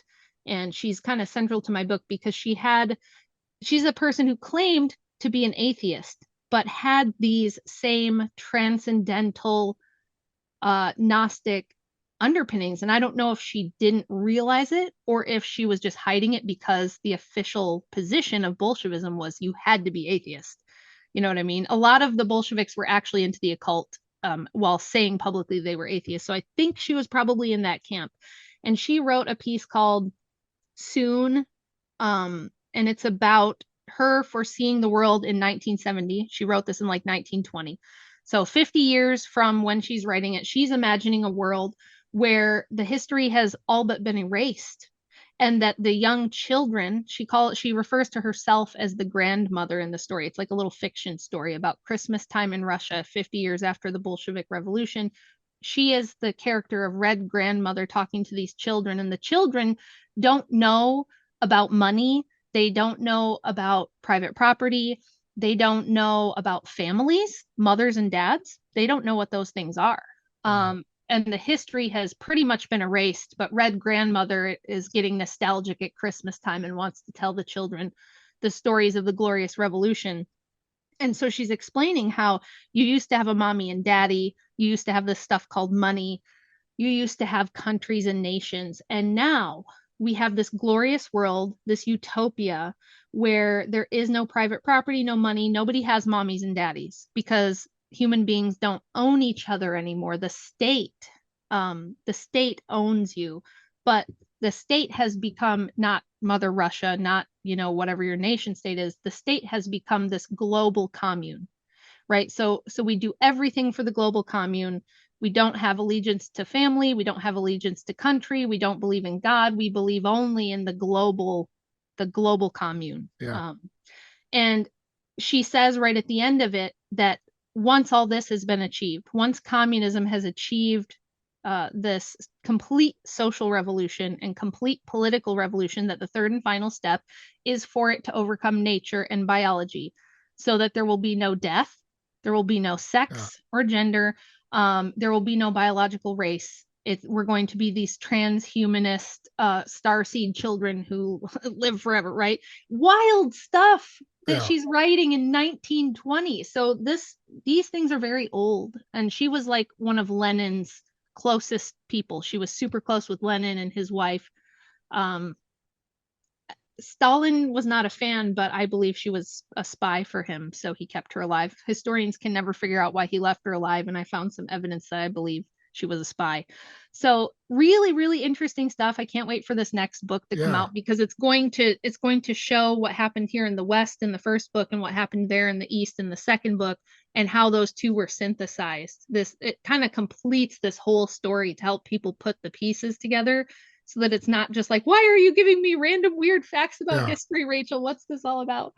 And she's kind of central to my book because she's a person who claimed to be an atheist, but had these same transcendental Gnostic underpinnings. And I don't know if she didn't realize it or if she was just hiding it because the official position of Bolshevism was you had to be atheist. You know what I mean? A lot of the Bolsheviks were actually into the occult while saying publicly they were atheists. So I think she was probably in that camp. And she wrote a piece called Soon, and it's about her foreseeing the world in 1970. She wrote this in like 1920. So 50 years from when she's writing it, she's imagining a world where the history has all but been erased, and that the young children, she refers to herself as the grandmother in the story. It's like a little fiction story about Christmas time in Russia, 50 years after the Bolshevik Revolution. She is the character of Red Grandmother talking to these children, and the children don't know about money. They don't know about private property. They don't know about families, mothers and dads. They don't know what those things are. And the history has pretty much been erased, but Red Grandmother is getting nostalgic at Christmas time and wants to tell the children the stories of the glorious revolution. And so she's explaining how you used to have a mommy and daddy. You used to have this stuff called money. You used to have countries and nations. And now we have this glorious world, this utopia, where there is no private property, no money. Nobody has mommies and daddies because human beings don't own each other anymore. The state owns you, but the state has become not Mother Russia, not, whatever your nation state is. The state has become this global commune, right? So we do everything for the global commune. We don't have allegiance to family. We don't have allegiance to country. We don't believe in God. We believe only in the global commune. Yeah. And she says right at the end of it that once all this has been achieved, once communism has achieved this complete social revolution and complete political revolution, that the third and final step is for it to overcome nature and biology, so that there will be no death, there will be no sex or gender, there will be no biological race. We're going to be these transhumanist starseed children who live forever, right? Wild stuff that she's writing in 1920. So these things are very old. And she was like one of Lenin's closest people. She was super close with Lenin and his wife. Stalin was not a fan, but I believe she was a spy for him, so he kept her alive. Historians can never figure out why he left her alive, and I found some evidence that I believe she was a spy. So really, really interesting stuff. I can't wait for this next book to come out, because it's going to show what happened here in the West in the first book and what happened there in the East in the second book, and how those two were synthesized. It kind of completes this whole story to help people put the pieces together, so that it's not just like, why are you giving me random weird facts about history, Rachel? What's this all about?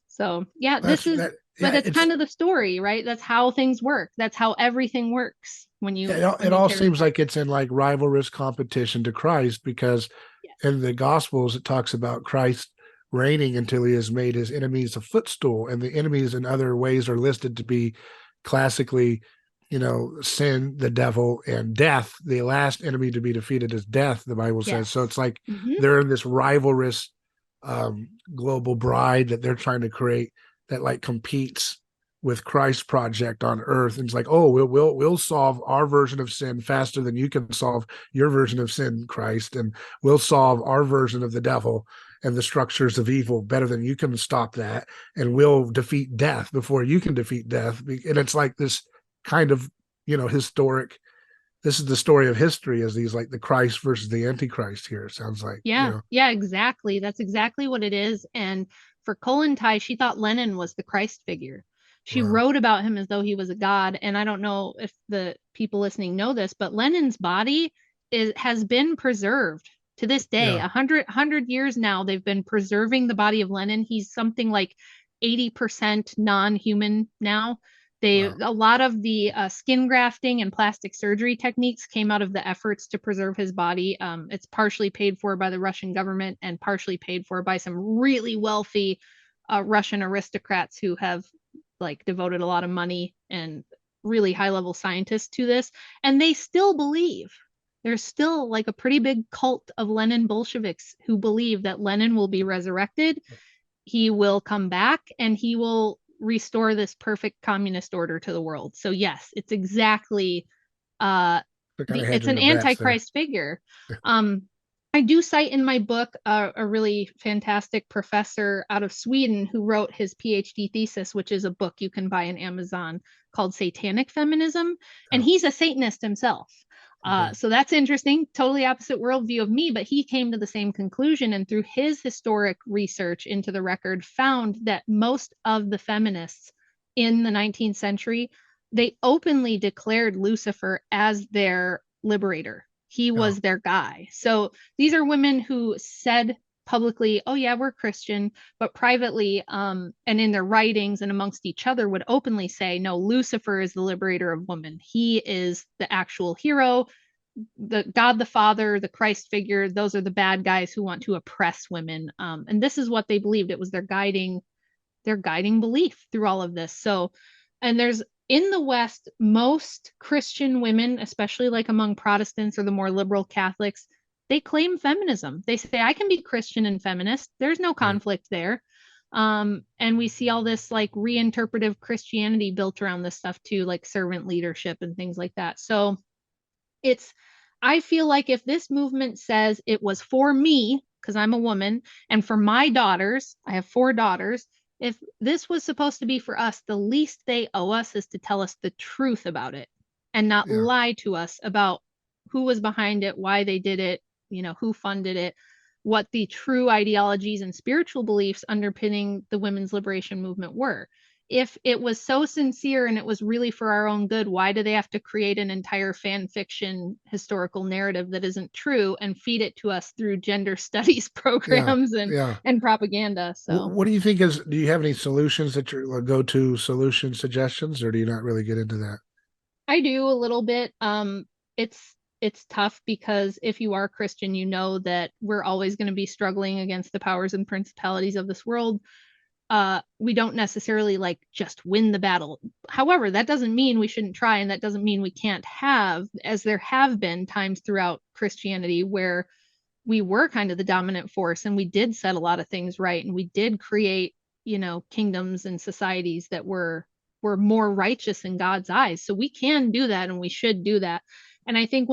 So it's kind of the story, right? That's how things work. That's how everything works. It all seems like it's in like rivalrous competition to Christ, because in the Gospels it talks about Christ reigning until he has made his enemies a footstool, and the enemies in other ways are listed to be classically sin, the devil, and death. The last enemy to be defeated is death, the Bible says. So it's like they're in this rivalrous global bride that they're trying to create that like competes with Christ's project on earth. And it's like, oh, we'll solve our version of sin faster than you can solve your version of sin, Christ. And we'll solve our version of the devil and the structures of evil better than you can stop that. And we'll defeat death before you can defeat death. And it's like this kind of, historic, this is the story of history, as these like the Christ versus the Antichrist here, it sounds like. Yeah, exactly. That's exactly what it is. And for Kollontai, she thought Lenin was the Christ figure. She wrote about him as though he was a god. And I don't know if the people listening know this, but Lenin's body has been preserved to this day. 100 years now, they've been preserving the body of Lenin. He's something like 80% non-human now. A lot of the skin grafting and plastic surgery techniques came out of the efforts to preserve his body. It's partially paid for by the Russian government and partially paid for by some really wealthy Russian aristocrats who have like devoted a lot of money and really high level scientists to this. And they still believe, there's still like a pretty big cult of Lenin Bolsheviks who believe that Lenin will be resurrected. He will come back and he will restore this perfect communist order to the world. So yes, it's exactly it's an antichrist figure. I do cite in my book a really fantastic professor out of Sweden who wrote his PhD thesis, which is a book you can buy on Amazon called Satanic Feminism, and he's a Satanist himself. So that's interesting, totally opposite worldview of me, but he came to the same conclusion, and through his historic research into the record found that most of the feminists in the 19th century, they openly declared Lucifer as their liberator. He was their guy. So these are women who said publicly, oh yeah, we're Christian, but privately and in their writings and amongst each other would openly say, no, Lucifer is the liberator of women. He is the actual hero, the God the Father, the Christ figure. Those are the bad guys who want to oppress women. And this is what they believed. It was their guiding belief through all of this. So, and there's in the West, most Christian women, especially like among Protestants or the more liberal Catholics, they claim feminism. They say, I can be Christian and feminist. There's no conflict there. And we see all this like reinterpretive Christianity built around this stuff too, like servant leadership and things like that. So I feel like if this movement says it was for me, because I'm a woman, and for my daughters, I have 4 daughters, if this was supposed to be for us, the least they owe us is to tell us the truth about it and not lie to us about who was behind it, why they did it, who funded it, what the true ideologies and spiritual beliefs underpinning the women's liberation movement were. If it was so sincere and it was really for our own good, why do they have to create an entire fan fiction historical narrative that isn't true and feed it to us through gender studies programs and propaganda? So what do you think do you have any solutions that your go-to solution suggestions, or do you not really get into that? I do a little bit. It's tough because if you are Christian, that we're always going to be struggling against the powers and principalities of this world. We don't necessarily like just win the battle. However, that doesn't mean we shouldn't try, and that doesn't mean we can't have, as there have been times throughout Christianity where we were kind of the dominant force and we did set a lot of things right, and we did create, kingdoms and societies that were more righteous in God's eyes. So we can do that, and we should do that. And I think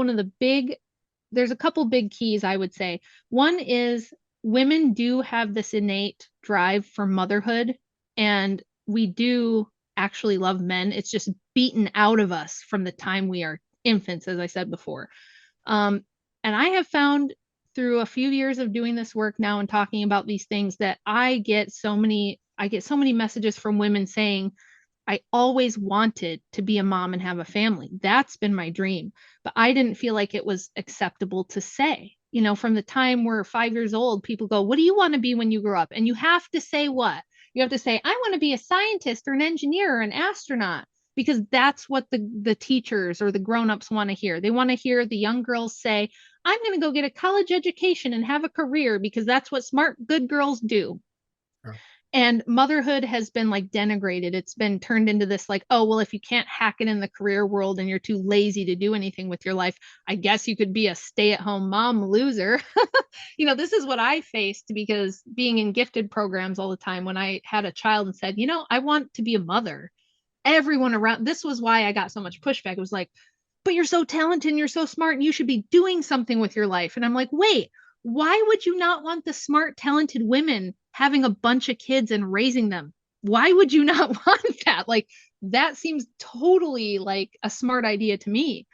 there's a couple big keys, I would say. One is women do have this innate drive for motherhood, and we do actually love men. It's just beaten out of us from the time we are infants, as I said before. And I have found through a few years of doing this work now and talking about these things that I get so many messages from women saying, I always wanted to be a mom and have a family. That's been my dream. But I didn't feel like it was acceptable to say. From the time we're 5 years old, people go, what do you want to be when you grow up? And you have to say what? You have to say, I want to be a scientist or an engineer or an astronaut, because that's what the teachers or the grown-ups want to hear. They want to hear the young girls say, I'm going to go get a college education and have a career because that's what smart, good girls do. And motherhood has been like denigrated. It's been turned into this like, oh, well, if you can't hack it in the career world and you're too lazy to do anything with your life, I guess you could be a stay-at-home mom, loser. This is what I faced, because being in gifted programs all the time, when I had a child and said, I want to be a mother, everyone around, this was why I got so much pushback. It was like, but you're so talented and you're so smart and you should be doing something with your life. And I'm like, wait, why would you not want the smart, talented women having a bunch of kids and raising them? Why would you not want that? Like, that seems totally like a smart idea to me.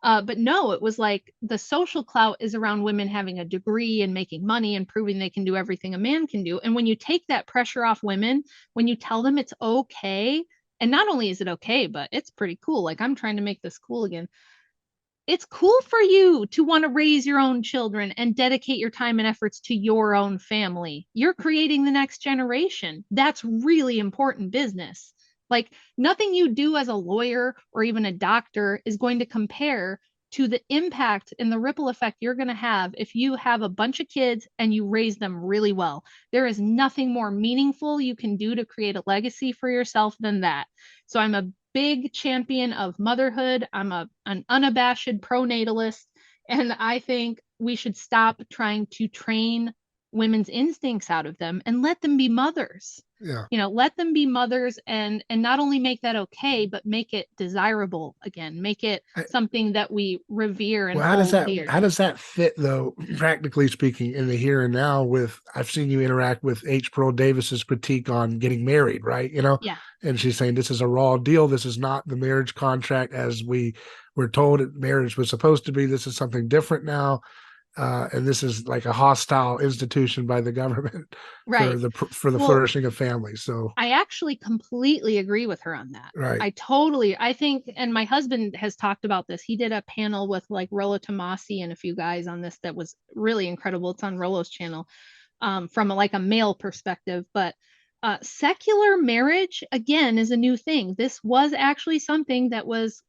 But no, it was like the social clout is around women having a degree and making money and proving they can do everything a man can do. And when you take that pressure off women, when you tell them it's okay, and not only is it okay, but it's pretty cool. Like, I'm trying to make this cool again. It's cool for you to want to raise your own children and dedicate your time and efforts to your own family. You're creating the next generation. That's really important business. Like, nothing you do as a lawyer or even a doctor is going to compare to the impact and the ripple effect you're going to have if you have a bunch of kids and you raise them really well. There is nothing more meaningful you can do to create a legacy for yourself than that. So I'm a big champion of motherhood. I'm an unabashed pronatalist, and I think we should stop trying to train women's instincts out of them and let them be mothers. Yeah. Let them be mothers, and not only make that okay, but make it desirable again, make it something that we revere and how does hold that fit, though, practically speaking, in the here and now? With, I've seen you interact with H. Pearl Davis's critique on getting married, right? Yeah. And she's saying this is a raw deal. This is not the marriage contract as we were told marriage was supposed to be. This is something different now. And this is like a hostile institution by the government, right, for the flourishing of families. So I actually completely agree with her on that. Right. I think, and my husband has talked about this. He did a panel with like Rollo Tomasi and a few guys on this that was really incredible. It's on Rollo's channel, from like a male perspective. But secular marriage, again, is a new thing. This was actually something that was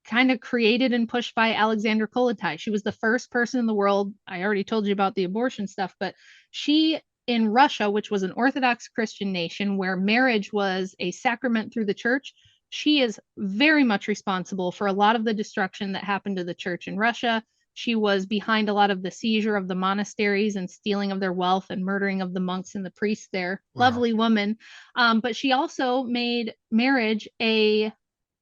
kind of created and pushed by Alexandra Kollontai. She was the first person in the world. I already told you about the abortion stuff, but she, in Russia, which was an Orthodox Christian nation where marriage was a sacrament through the church, she is very much responsible for a lot of the destruction that happened to the church in Russia. She was behind a lot of the seizure of the monasteries and stealing of their wealth and murdering of the monks and the priests there. Wow. Lovely woman. But she also made marriage a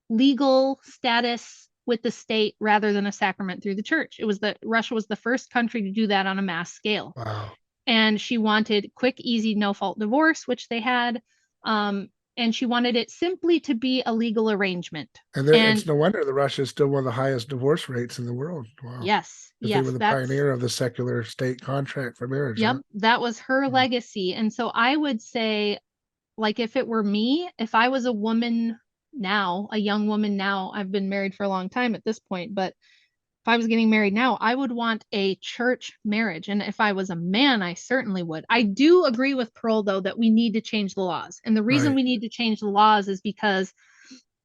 legal status with the state rather than a sacrament through the church. Russia was the first country to do that on a mass scale. Wow. And she wanted quick, easy, no-fault divorce, which they had. And she wanted it simply to be a legal arrangement. And it's no wonder that Russia is still one of the highest divorce rates in the world. Wow. Yes. They were the pioneer of the secular state contract for marriage. Yep. Huh? That was her legacy. And so I would say, like, if it were me, if I was a woman now, a young woman now, I've been married for a long time at this point, but if I was getting married now, I would want a church marriage. And if I was a man, I certainly would. I do agree with Pearl, though, that we need to change the laws. And the reason we need to change the laws is because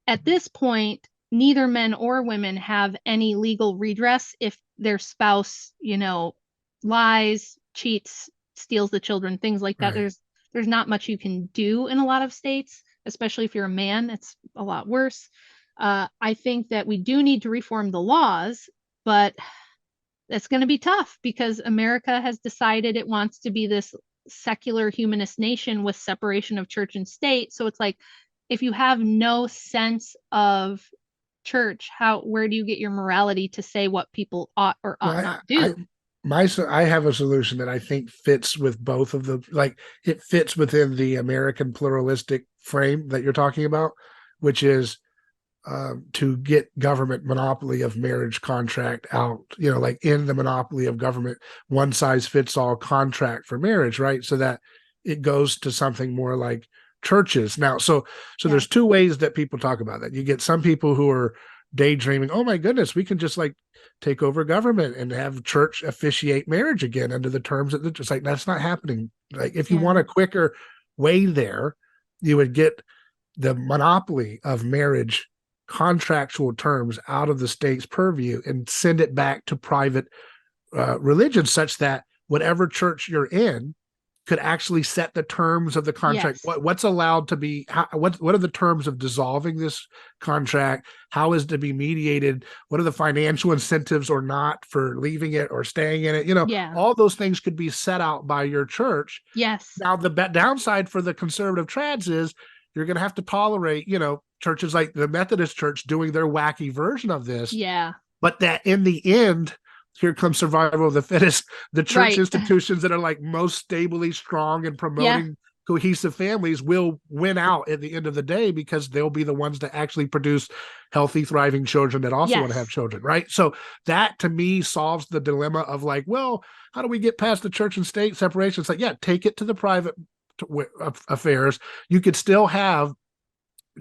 at this point, neither men or women have any legal redress if their spouse, lies, cheats, steals the children, things like that. There's not much you can do in a lot of states, especially if you're a man. It's a lot worse. I think that we do need to reform the laws, but it's going to be tough because America has decided it wants to be this secular humanist nation with separation of church and state. So it's like, if you have no sense of church, where do you get your morality to say what people ought or ought not do? I have a solution that I think fits with both of the, it fits within the American pluralistic frame that you're talking about, which is to get government monopoly of marriage contract out, in the monopoly of government, one size fits all contract for marriage, right? So that it goes to something more like churches. Now, so there's two ways that people talk about that. You get some people who are daydreaming, oh my goodness, we can just take over government and have church officiate marriage again under the terms of it's like, that's not happening. Like, if you want a quicker way there, you would get the monopoly of marriage contractual terms out of the state's purview and send it back to private religion, such that whatever church you're in could actually set the terms of the contract. Yes. What's allowed to be, what are the terms of dissolving this contract? How is it to be mediated? What are the financial incentives or not for leaving it or staying in it? You know, Yeah. all those things could be set out by your church. Yes. Now, the downside for the conservative trads is you're going to have to tolerate, you know, churches like the Methodist Church doing their wacky version of this. Yeah. But that in the end, here comes survival of the fittest. The church Right. institutions that are like most stably strong and promoting cohesive families will win out at the end of the day, because they'll be the ones that actually produce healthy, thriving children that also want to have children, right? So that to me solves the dilemma of like, well, how do we get past the church and state separation? It's like, yeah, take it to the private affairs. You could still have,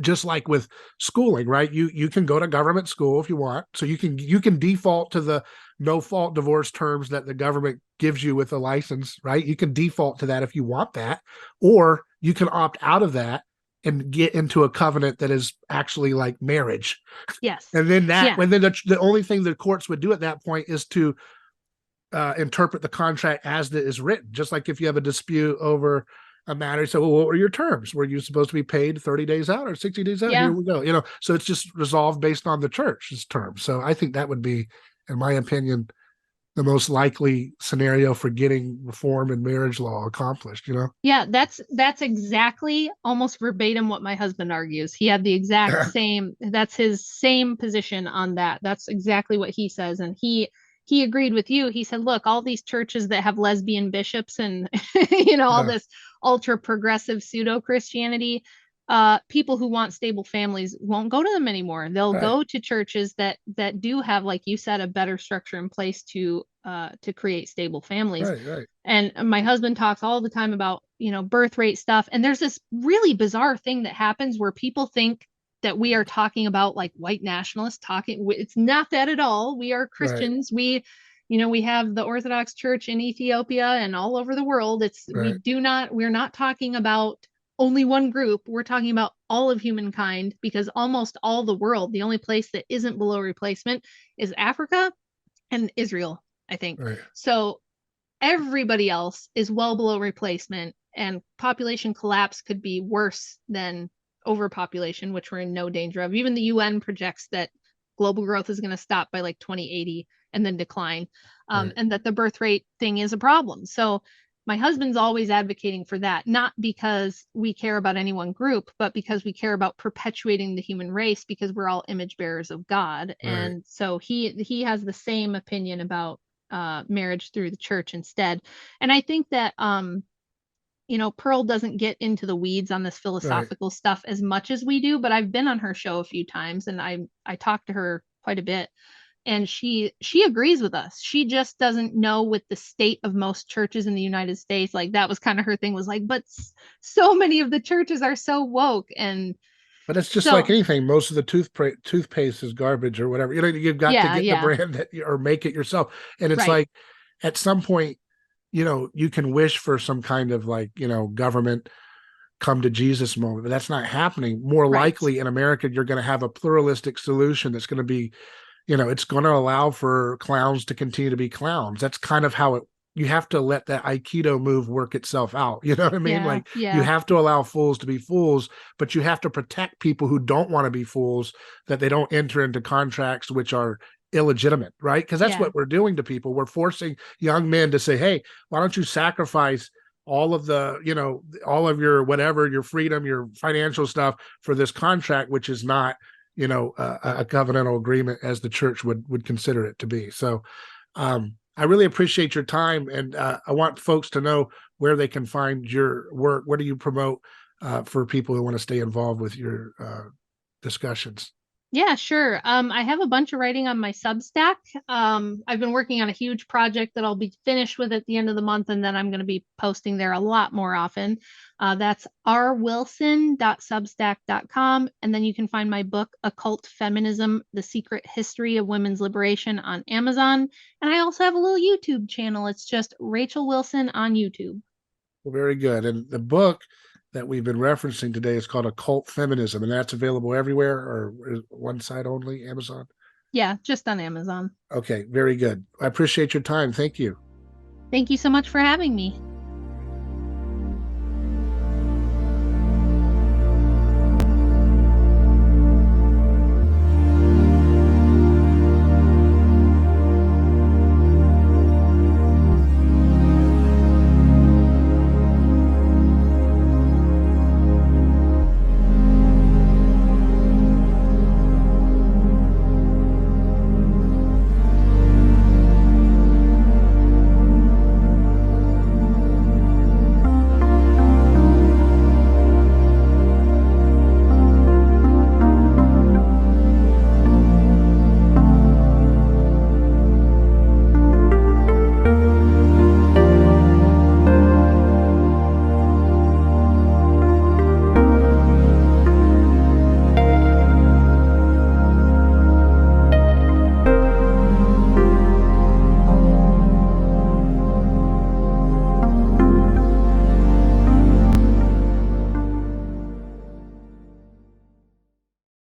just like with schooling, right? You can go to government school if you want. So you can default to the no fault divorce terms that the government gives you with a license, right? You can default to that if you want that, or you can opt out of that and get into a covenant that is actually like marriage. Yes. And then the only thing the courts would do at that point is to interpret the contract as it is written. Just like if you have a dispute over a matter, so well, what were your terms? Were you supposed to be paid 30 days out or 60 days out? Here we go. You know, so it's just resolved based on the church's terms. So I think that would be, in my opinion, the most likely scenario for getting reform in marriage law accomplished, you know? Yeah, that's exactly almost verbatim what my husband argues. He had the exact same, that's his same position on that. That's exactly what he says. And he agreed with you. He said, look, all these churches that have lesbian bishops and, you know, all this ultra progressive pseudo Christianity, people who want stable families won't go to them anymore. They'll go to churches that do have, like you said, a better structure in place to create stable families. Right. And my husband talks all the time about, you know, birth rate stuff. And there's this really bizarre thing that happens where people think that we are talking about like white nationalists talking. It's not that at all. We are Christians. We, you know, we have the Orthodox Church in Ethiopia and all over the world. We're not talking about only one group. We're talking about all of humankind, because almost all the world, the only place that isn't below replacement is Africa and Israel, I think. So everybody else is well below replacement, and population collapse could be worse than overpopulation, which we're in no danger of. Even the UN projects that global growth is going to stop by like 2080 and then decline, and that the birth rate thing is a problem. So my husband's always advocating for that, not because we care about any one group, but because we care about perpetuating the human race, because we're all image bearers of God. And so he has the same opinion about marriage through the church instead. And I think that you know, Pearl doesn't get into the weeds on this philosophical stuff as much as we do, but I've been on her show a few times, and I talked to her quite a bit, and she agrees with us. She just doesn't know, with the state of most churches in the United States, like that was kind of her thing, was like, but so many of the churches are so woke. But it's just like anything. Most of the toothpaste is garbage or whatever. You know, you've got to get the brand or make it yourself. And it's like, at some point, you know, you can wish for some kind of like, you know, government come to Jesus moment, but that's not happening. More likely in America, you're going to have a pluralistic solution that's going to be, you know, it's going to allow for clowns to continue to be clowns. That's kind of how you have to let that Aikido move work itself out. You know what I mean? You have to allow fools to be fools, but you have to protect people who don't want to be fools, that they don't enter into contracts which are illegitimate, right? Because that's what we're doing to people. We're forcing young men to say, hey, why don't you sacrifice all of the, you know, all of your whatever, your freedom, your financial stuff for this contract, which is not, you know, a covenantal agreement as the church would consider it to be. So I really appreciate your time, and I want folks to know where they can find your work. What do you promote for people who want to stay involved with your discussions? Yeah, sure. I have a bunch of writing on my Substack. I've been working on a huge project that I'll be finished with at the end of the month, and then I'm going to be posting there a lot more often. That's rwilson.substack.com. And then you can find my book, Occult Feminism, The Secret History of Women's Liberation, on Amazon. And I also have a little YouTube channel. It's just Rachel Wilson on YouTube. Well, very good. And the book that we've been referencing today is called Occult Feminism, and that's available everywhere, or one site only, Amazon? Yeah, just on Amazon. Okay, very good. I appreciate your time. Thank you. Thank you so much for having me.